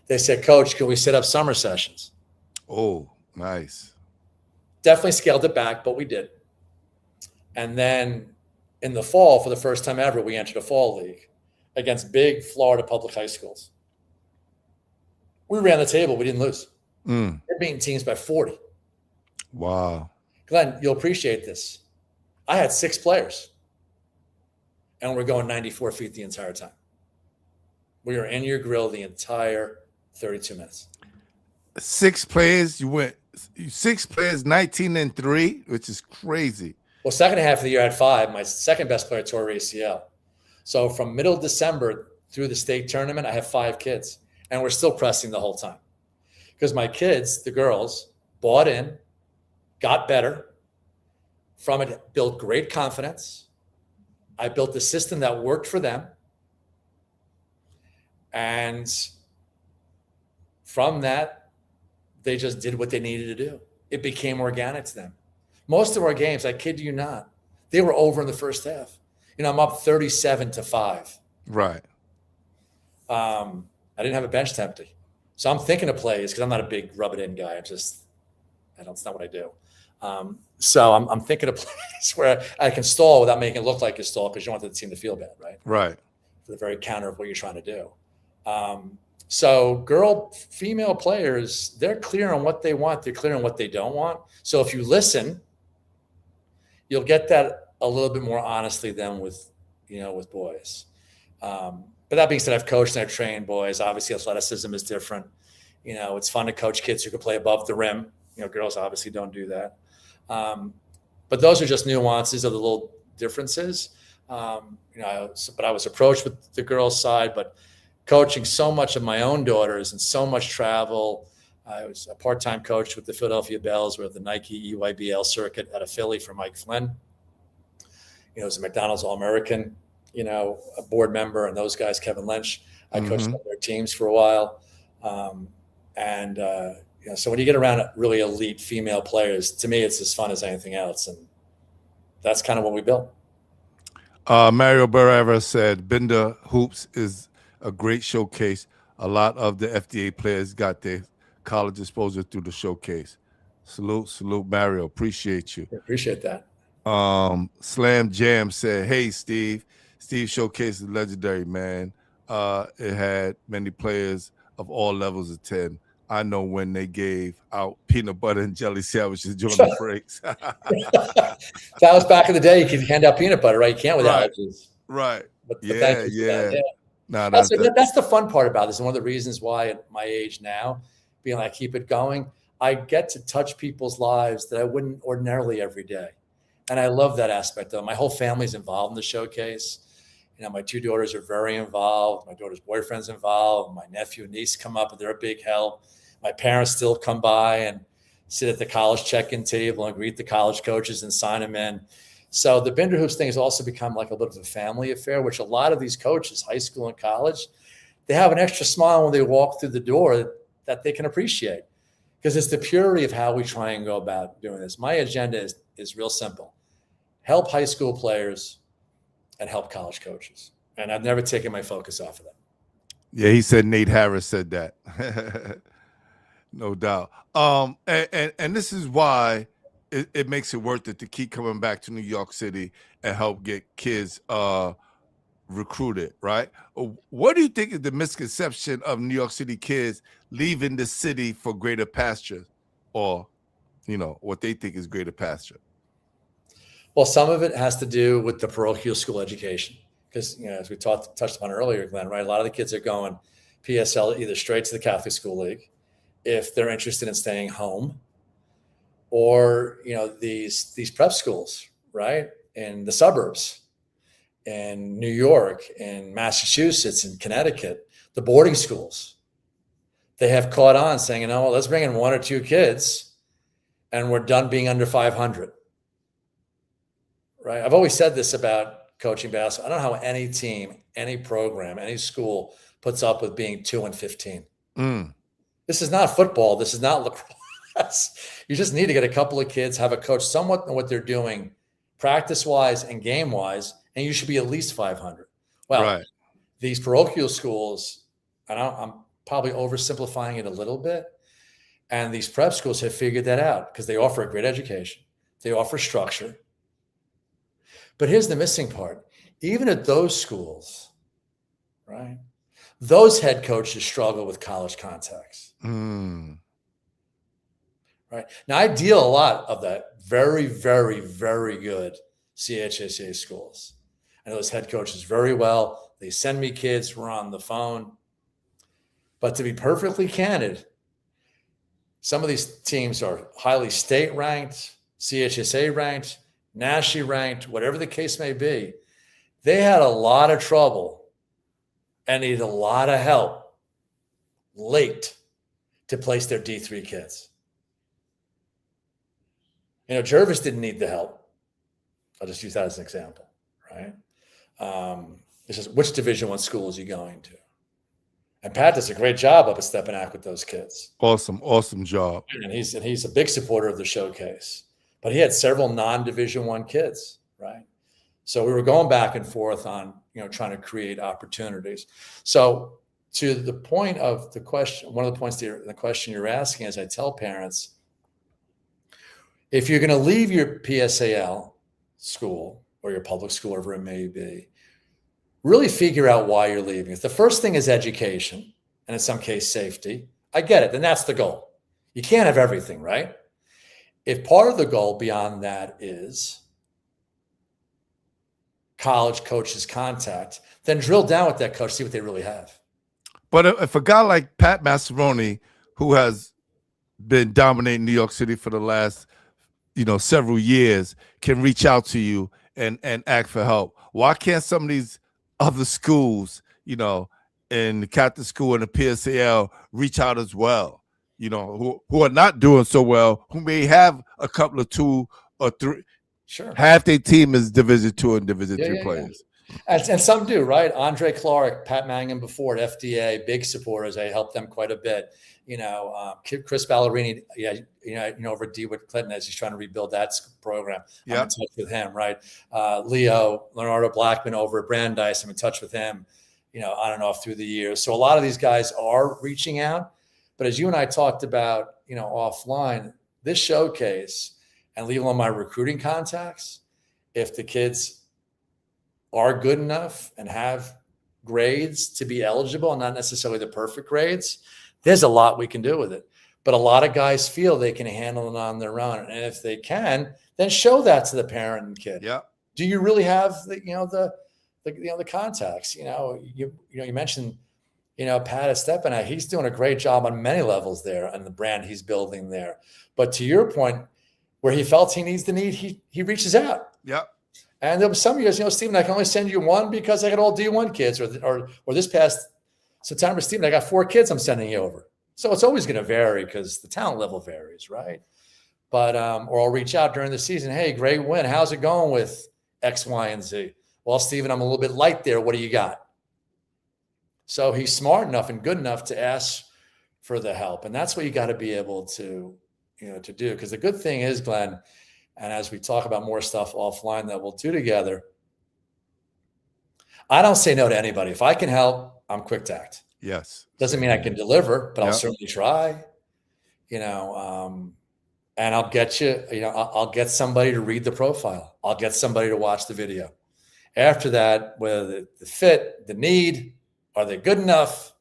They said, Coach, can we set up summer sessions? Oh, nice. Definitely scaled it back, but we did. And then in the fall, for the first time ever, we entered a fall league against big Florida public high schools. We ran the table. We didn't lose. We're beating teams by 40. Wow. Glenn, you'll appreciate this. I had 6 players, and we're going 94 feet the entire time. We were in your grill the entire 32 minutes. 6 players. You went 6 players, 19-3, which is crazy. Well, second half of the year I had 5. My second best player tore ACL. So from middle of December through the state tournament, I have 5 kids, and we're still pressing the whole time because my kids, the girls, bought in, got better from it, built great confidence. I built a system that worked for them. And from that, they just did what they needed to do. It became organic to them. Most of our games, I kid you not, they were over in the first half. I'm up 37-5. Right. I didn't have a bench to empty. So I'm thinking of plays because I'm not a big rub it in guy. It's not what I do. So I'm thinking of plays where I can stall without making it look like you stall because you want the team to feel bad, right? Right. For the very counter of what you're trying to do. So female players, they're clear on what they want. They're clear on what they don't want. So if you listen, you'll get that a little bit more honestly than with boys. But that being said, I've coached and I've trained boys. Obviously, athleticism is different. You know, it's fun to coach kids who can play above the rim. You know, girls obviously don't do that. But those are just nuances of the little differences. You know, but I was approached with the girls' side, but coaching so much of my own daughters and so much travel. I was a part-time coach with the Philadelphia Bells with the Nike EYBL circuit out of Philly for Mike Flynn. You know, as a McDonald's All-American, you know, a board member, and those guys, Kevin Lynch, I coached some of their teams for a while. You know, so when you get around really elite female players, to me, it's as fun as anything else. And that's kind of what we built. Mario Barrera said, Binderhoops is a great showcase. A lot of the FDA players got their college exposure through the showcase. Salute, Mario. Appreciate you. I appreciate that. Slam Jam said, hey, Steve. Steve Showcase is legendary, man. It had many players of all levels attend. I know when they gave out peanut butter and jelly sandwiches during the breaks. That was back in the day. You could hand out peanut butter, right? You can't with allergies. Right. But Yeah. No, that's the fun part about this. And one of the reasons why at my age now, being like, keep it going, I get to touch people's lives that I wouldn't ordinarily every day. And I love that aspect of it. My whole family's involved in the showcase. You know, my two daughters are very involved. My daughter's boyfriend's involved. My nephew and niece come up and they're a big help. My parents still come by and sit at the college check-in table and greet the college coaches and sign them in. So the Binderhoops thing has also become like a bit of a family affair, which a lot of these coaches, high school and college, they have an extra smile when they walk through the door that they can appreciate, because it's the purity of how we try and go about doing this. My agenda is real simple. Help high school players and help college coaches. And I've never taken my focus off of them. Yeah, he said Nate Harris said that. No doubt. And this is why it makes it worth it to keep coming back to New York City and help get kids recruited, right? What do you think is the misconception of New York City kids leaving the city for greater pasture, or, you know, what they think is greater pasture? Well, some of it has to do with the parochial school education, because, you know, as we touched upon earlier, Glenn, right? A lot of the kids are going PSL either straight to the Catholic School League if they're interested in staying home, or, you know, these prep schools, right, in the suburbs, in New York, in Massachusetts, in Connecticut, the boarding schools. They have caught on saying, you know, well, let's bring in one or two kids and we're done being under 500. Right. I've always said this about coaching basketball. I don't know how any team, any program, any school puts up with being 2-15. This is not football. This is not lacrosse. You just need to get a couple of kids, have a coach somewhat know what they're doing practice-wise and game-wise, and you should be at least 500. Well, right. These parochial schools, and I'm probably oversimplifying it a little bit, and these prep schools have figured that out because they offer a great education. They offer structure. But here's the missing part. Even at those schools, right, those head coaches struggle with college contacts. Right. Now, I deal a lot of that very, very, very good CHSA schools. I know those head coaches very well. They send me kids. We're on the phone. But to be perfectly candid, some of these teams are highly state ranked, CHSA ranked, nationally ranked, whatever the case may be. They had a lot of trouble and needed a lot of help late to place their D3 kids. You know, Jervis didn't need the help. I'll just use that as an example, right? It's just, which Division I school is he going to? And Pat does a great job up at Stepinac with those kids. Awesome job. And he's a big supporter of the showcase. But he had several non-Division I kids, right? So we were going back and forth on, you know, trying to create opportunities. So to the point of the question, one of the points the question you're asking is, I tell parents, if you're going to leave your PSAL school or your public school, wherever it may be, really figure out why you're leaving. If the first thing is education, and in some case safety, I get it, then that's the goal. You can't have everything, right? If part of the goal beyond that is college coach's contact, then drill down with that coach, see what they really have. But if a guy like Pat Masseroni, who has been dominating New York City for the last, several years, can reach out to you and ask for help, why can't some of these other schools, in the Catholic school and the PSAL reach out as well, who are not doing so well, who may have a couple of 2 or 3, sure, half their team is Division II and Division III players. And some do, right? Andre Clark, Pat Mangan before at FDA, big supporters. I helped them quite a bit. Chris Ballerini, over at DeWitt Clinton as he's trying to rebuild that program. I'm in touch with him, right? Leonardo Blackman over at Brandeis, I'm in touch with him, on and off through the years. So a lot of these guys are reaching out. But as you and I talked about, offline, this showcase and leave alone my recruiting contacts, if the kids are good enough and have grades to be eligible, and not necessarily the perfect grades, there's a lot we can do with it. But a lot of guys feel they can handle it on their own. And if they can, then show that to the parent and kid. Yeah. Do you really have the contacts? You mentioned, Pat Estepana, he's doing a great job on many levels there and the brand he's building there. But to your point, where he felt he needs the need, he reaches out. Yeah. And there were some years, Stephen, I can only send you one because I got all D1 kids, or this past September, Stephen, I got 4 kids I'm sending you over. So it's always going to vary because the talent level varies, right? But or I'll reach out during the season. Hey, great win. How's it going with X, Y, and Z? Well, Stephen, I'm a little bit light there. What do you got? So he's smart enough and good enough to ask for the help, and that's what you got to be able to do. Because the good thing is, Glenn, and as we talk about more stuff offline that we'll do together, I don't say no to anybody. If I can help, I'm quick to act. Yes. Doesn't mean I can deliver, but I'll certainly try, and I'll get you, I'll get somebody to read the profile. I'll get somebody to watch the video. After that, whether the fit, the need, are they good enough?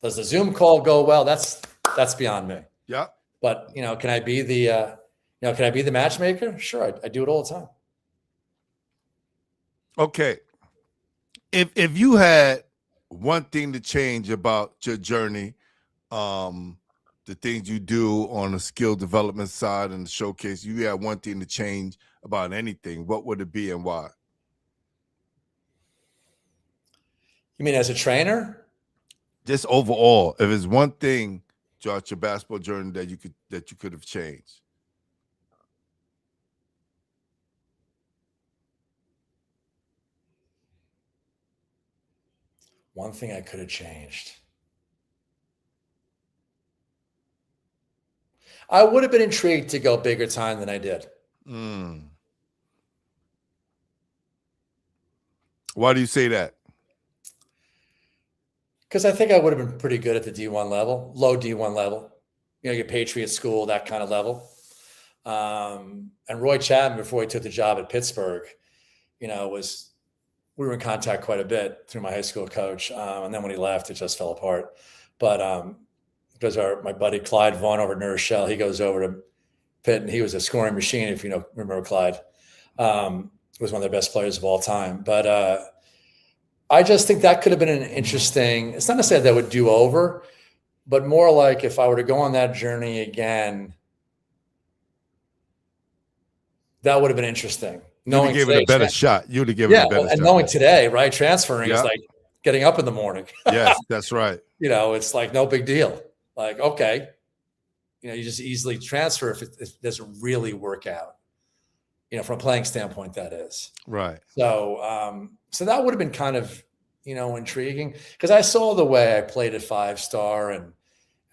Does the Zoom call go well? That's beyond me. Yeah. But, can I be the matchmaker? Sure. I do it all the time. Okay. If you had one thing to change about your journey, the things you do on the skill development side and the showcase, you had one thing to change about anything, what would it be and why? You mean as a trainer? Just overall, if it's one thing throughout your basketball journey that you could have changed. One thing I could have changed. I would have been intrigued to go bigger time than I did. Why do you say that? Because I think I would have been pretty good at the D1 level, low D1 level, your Patriot school, that kind of level. And Roy Chapman, before he took the job at Pittsburgh, we were in contact quite a bit through my high school coach. And then when he left, it just fell apart. But because my buddy Clyde Vaughn over at New Rochelle, he goes over to Pitt, and he was a scoring machine, if you remember Clyde. Was one of the best players of all time. But I just think that could have been an interesting, it's not necessarily that would do over, but more like if I were to go on that journey again, that would have been interesting. You'd give it a better shot. You'd have given it a better shot. And knowing today, right, transferring is like getting up in the morning. Yes, that's right. It's like no big deal. Like, okay, you just easily transfer if it doesn't really work out. From a playing standpoint, that is. Right. So, so that would have been kind of, intriguing because I saw the way I played at 5-star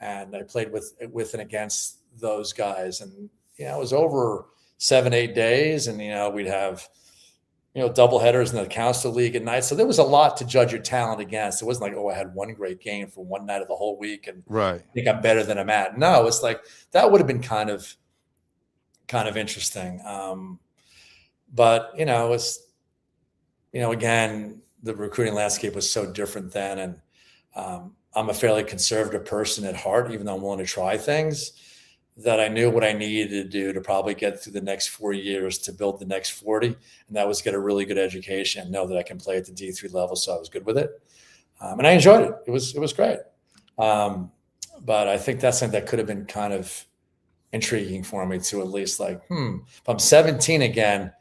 and I played with and against those guys. And, it was over 7-8 days and, we'd have, double headers in the Council League at night. So there was a lot to judge your talent against. It wasn't like, I had one great game for one night of the whole week and I think I'm better than I'm at. No, it's like, that would have been kind of interesting. But, it's, again, the recruiting landscape was so different then. And I'm a fairly conservative person at heart, even though I'm willing to try things. that I knew what I needed to do to probably get through the next 4 years to build the next 40. And that was get a really good education and know that I can play at the D3 level. So I was good with it. And I enjoyed it. It was great. But I think that's something that could have been kind of intriguing for me to at least like, if I'm 17 again,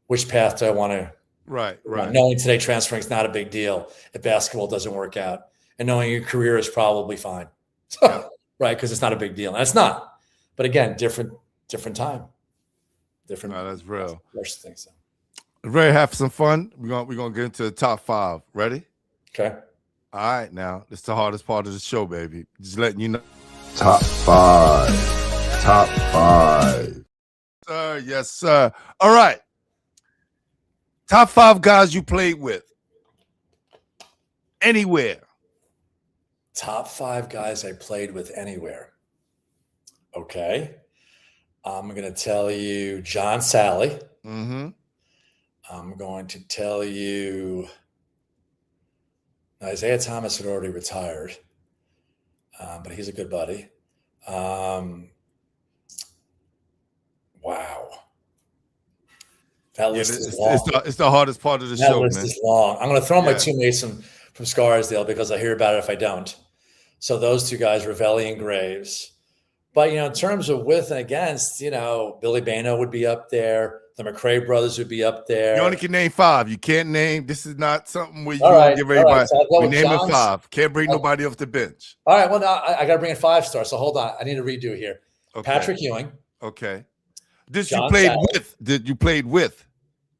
which path do I want to? Right. Knowing today transferring is not a big deal if basketball doesn't work out, and knowing your career is probably fine, right? Because it's not a big deal, and it's not. But again, different time, different. No, that's real. Worst things. So. Ready to have some fun? We're gonna get into the top 5. Ready? Okay. All right, now it's the hardest part of the show, baby. Just letting you know. Top 5. Top 5. Sir, yes, sir. All right. Top 5 guys you played with. Anywhere. Top 5 guys I played with anywhere. Okay. I'm going to tell you John Sally. Mm-hmm. I'm going to tell you Isaiah Thomas had already retired, but he's a good buddy. Wow. That list is long. It's the hardest part of the show, That list man. is long. I'm going to throw my teammates from Scarsdale because I hear about it if I don't. So those 2 guys, Ravelli and Graves. But, in terms of with and against, Billy Bano would be up there. The McRae brothers would be up there. You only can name 5. You can't name. This is not something where you give everybody. Right. So we name it 5. Can't bring nobody off the bench. All right. Well, now I got to bring in 5 stars. So hold on. I need to redo here. Okay. Patrick Ewing. Okay. John you played Sally. with? Did you played with?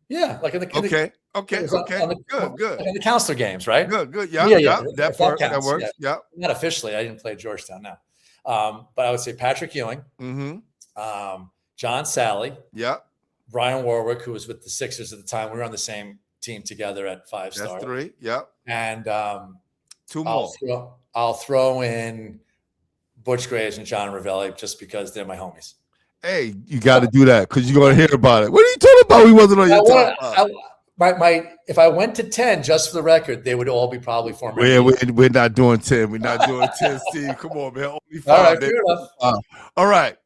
Yeah, like in the Okay. Good. In the counselor games, right? Good. Yeah. That works. Yeah. Not officially. I didn't play at Georgetown now. But I would say Patrick Ewing. Mm-hmm. John Sally. Yeah. Brian Warwick, who was with the Sixers at the time. We were on the same team together at 5-star. That's 3. Yeah. And 2 more. I'll throw in Butch Graves and John Ravelli just because they're my homies. Hey, you got to do that because you're going to hear about it. What are you talking about? We wasn't on your top 5. If I went to 10, just for the record, they would all be probably former. We're not doing 10. We're not doing 10, Steve. Come on, man. Only 5. All right, fair enough. All right.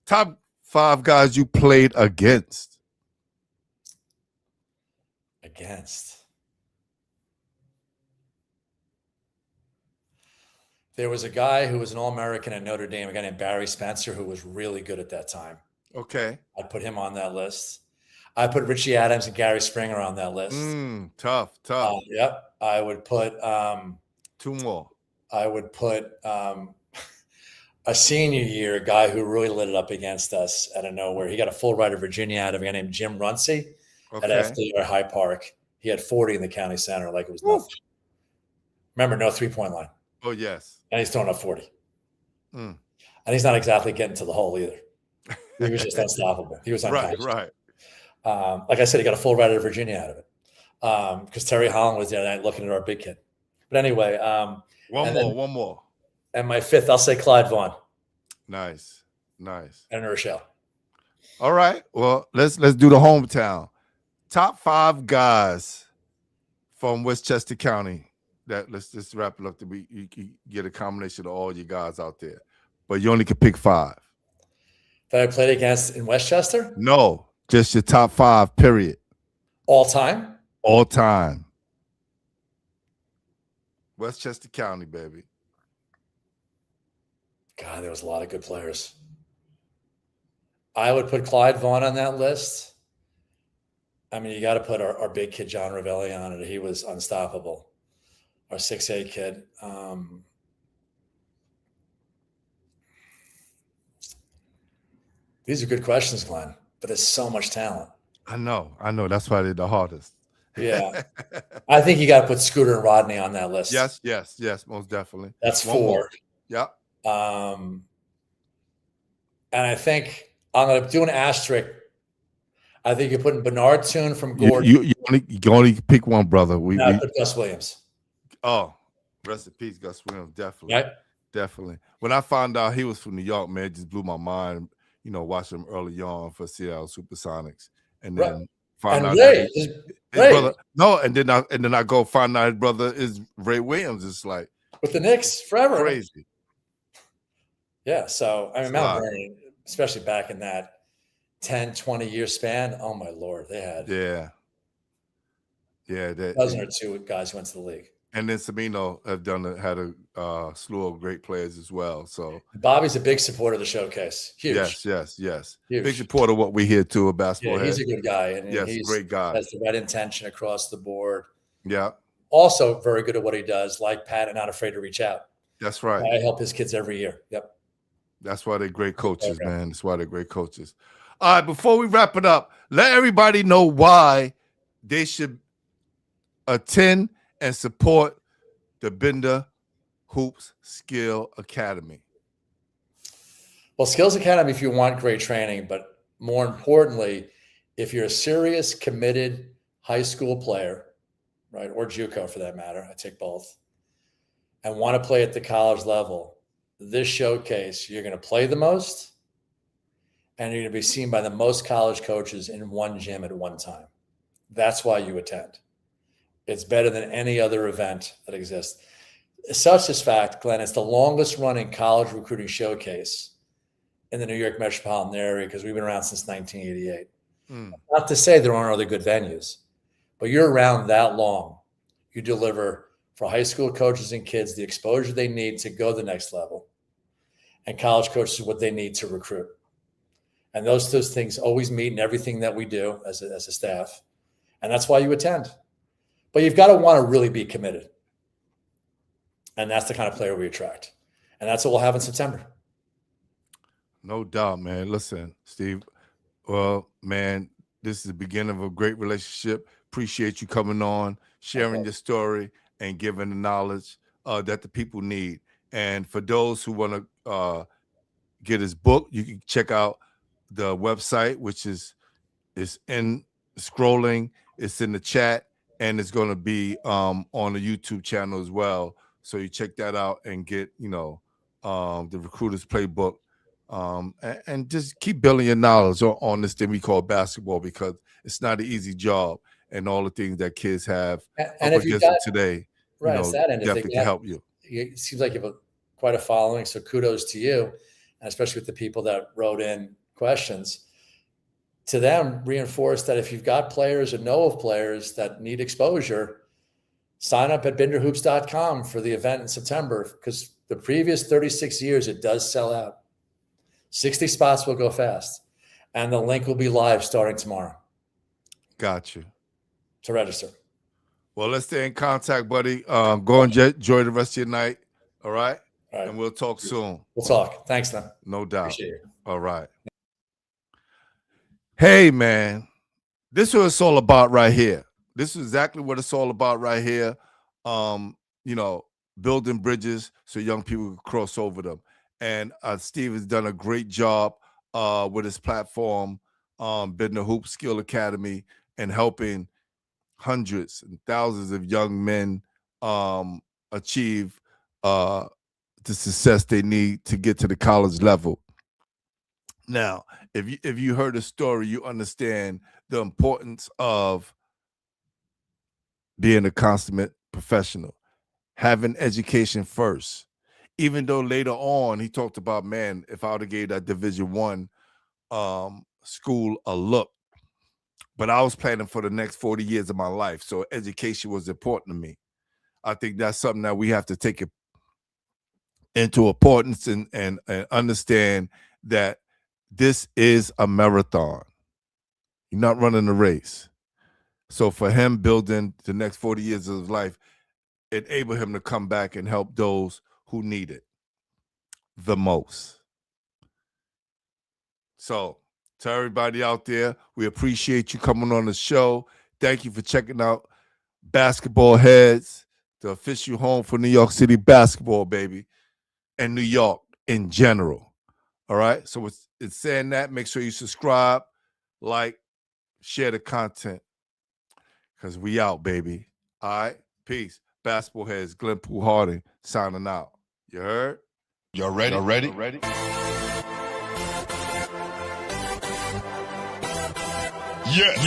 Top 5 guys you played against. There was a guy who was an All-American at Notre Dame, a guy named Barry Spencer, who was really good at that time. Okay. I'd put him on that list. I put Richie Adams and Gary Springer on that list. Tough. Yep. I would put 2 more. I would put a senior year, a guy who really lit it up against us out of nowhere. He got a full ride of Virginia out of a guy named Jim Runcie at FDR High Park. He had 40 in the county center, like it was nothing. Remember, no 3-point line. Oh, yes. And he's throwing up 40. And he's not exactly getting to the hole either. He was just unstoppable. He was unconscious. Right. Like I said, he got a full ride of Virginia out of it because Terry Holland was there that night looking at our big kid. But anyway. One more. And my 5th, I'll say Clyde Vaughn. Nice. And Rochelle. All right. Well, let's do the hometown. Top 5 guys from Westchester County. Let's just wrap it up to you get a combination of all your guys out there. But you only can pick 5. That I played against in Westchester? No, just your top 5, period. All time? All time. Westchester County, baby. God, there was a lot of good players. I would put Clyde Vaughn on that list. I mean, you got to put our big kid, John Ravelli, on it. He was unstoppable. Our 6'8" kid. These are good questions, Glenn, but there's so much talent. I know. That's why they're the hardest. Yeah. I think you got to put Scooter and Rodney on that list. Yes, most definitely. That's 4. Yeah. And I think I'm going to do an asterisk. I think you're putting Bernard Toon from Gordon. You only pick one, brother. We put Gus Williams. Oh, rest in peace, Gus Williams. Definitely. Right? Definitely. When I found out he was from New York, man, it just blew my mind. Watching him early on for Seattle Supersonics. And then find out his brother. No, and then I go find out his brother is Ray Williams. It's like with the Knicks forever. Crazy. Yeah. So, I mean, It's a Mount lot. Vernon, especially back in that 10, 20-year span, oh my Lord, they had Yeah. Yeah. a dozen or two guys who went to the league. And then Sabino had a slew of great players as well. So Bobby's a big supporter of the showcase. Huge, yes. Big huge. supporter of what we hear too, a basketball Yeah, he's head. a good guy, and Yes, he's great guy. has the right intention across the board. Yeah, Also, very good at what he does, like Pat, and not afraid to reach out. that's right. I help his kids every year. Yep. That's why they're great coaches, program. man. That's why they're great coaches. All right, before we wrap it up, let everybody know why they should attend and support the Binderhoops Skill Academy. Well, Skills Academy, if you want great training, but more importantly, if you're a serious, committed high school player, right, or JUCO for that matter, I take both, and want to play at the college level, this showcase, you're going to play the most, and you're going to be seen by the most college coaches in one gym at one time. That's why you attend. It's better than any other event that exists. Such as fact, Glenn, it's the longest running college recruiting showcase in the New York metropolitan area because we've been around since 1988. Not to say there aren't other good venues, but you're around that long. You deliver for high school coaches and kids the exposure they need to go the next level, and college coaches what they need to recruit. And those things always meet in everything that we do as a staff. And that's why you attend. But you've got to want to really be committed. And that's the kind of player we attract. And that's what we'll have in September. No doubt, man. Listen, Steve, well, man, this is the beginning of a great relationship. Appreciate you coming on, sharing your story, and giving the knowledge that the people need. And for those who want to get his book, you can check out the website, which is in scrolling. It's in the chat, and it's going to be on the YouTube channel as well. So you check that out and get, the Recruiter's Playbook. And just keep building your knowledge on this thing we call basketball, because it's not an easy job, and all the things that kids have and up if you against got, them today, right, it's that end. definitely can help you. It seems like you have quite a following, so kudos to you, and especially with the people that wrote in questions. To them, reinforce that if you've got players or know of players that need exposure, sign up at binderhoops.com for the event in September, because the previous 36 years, it does sell out. 60 spots will go fast, and the link will be live starting tomorrow. Got you. To register. Well, let's stay in contact, buddy. Go and enjoy the rest of your night. All right? All right. And we'll talk soon. We'll talk. Thanks, then. No doubt. Appreciate it. All right. Hey, man. This is what it's all about right here. This is exactly what it's all about right here. Building bridges so young people can cross over them. And Steve has done a great job with his platform, Binderhoops Skill Academy, and helping hundreds and thousands of young men achieve the success they need to get to the college level. Now, if you heard the story, you understand the importance of being a consummate professional, having education first. Even though later on he talked about, man, if I would have gave that Division I school a look, but I was planning for the next 40 years of my life, so education was important to me. I think that's something that we have to take into importance and understand that this is a marathon. You're not running a race. So for him, building the next 40 years of his life, enable him to come back and help those who need it the most. So to everybody out there, we appreciate you coming on the show. Thank you for checking out Basketball Heads, the official home for New York City basketball, baby, and New York in general. All right. So it's saying that. Make sure you subscribe, like, share the content, because we out, baby. All right. Peace. Basketball Heads, Glenn Poole Harding signing out. You heard? Y'all ready? Y'all ready? Yes.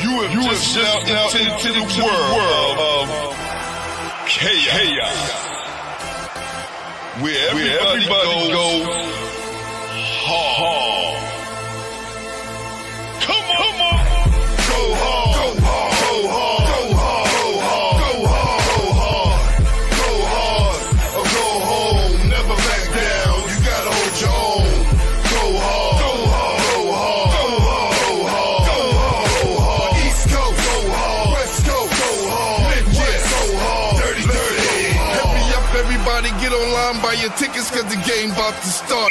You have just stepped out into the world of chaos. where everybody goes hard. Come on. Go hard. Go hard. Go hard. Go hard. Go hard. Go hard. Or go home. Never back down. You gotta hold your own. Go hard. Go hard. Go hard. Go hard. Go hard. East Coast. Go hard. West Coast. Go hard. Midwest. Go hard. Dirty. Hurry up, everybody. Get online. Buy your tickets, cause the game about to start.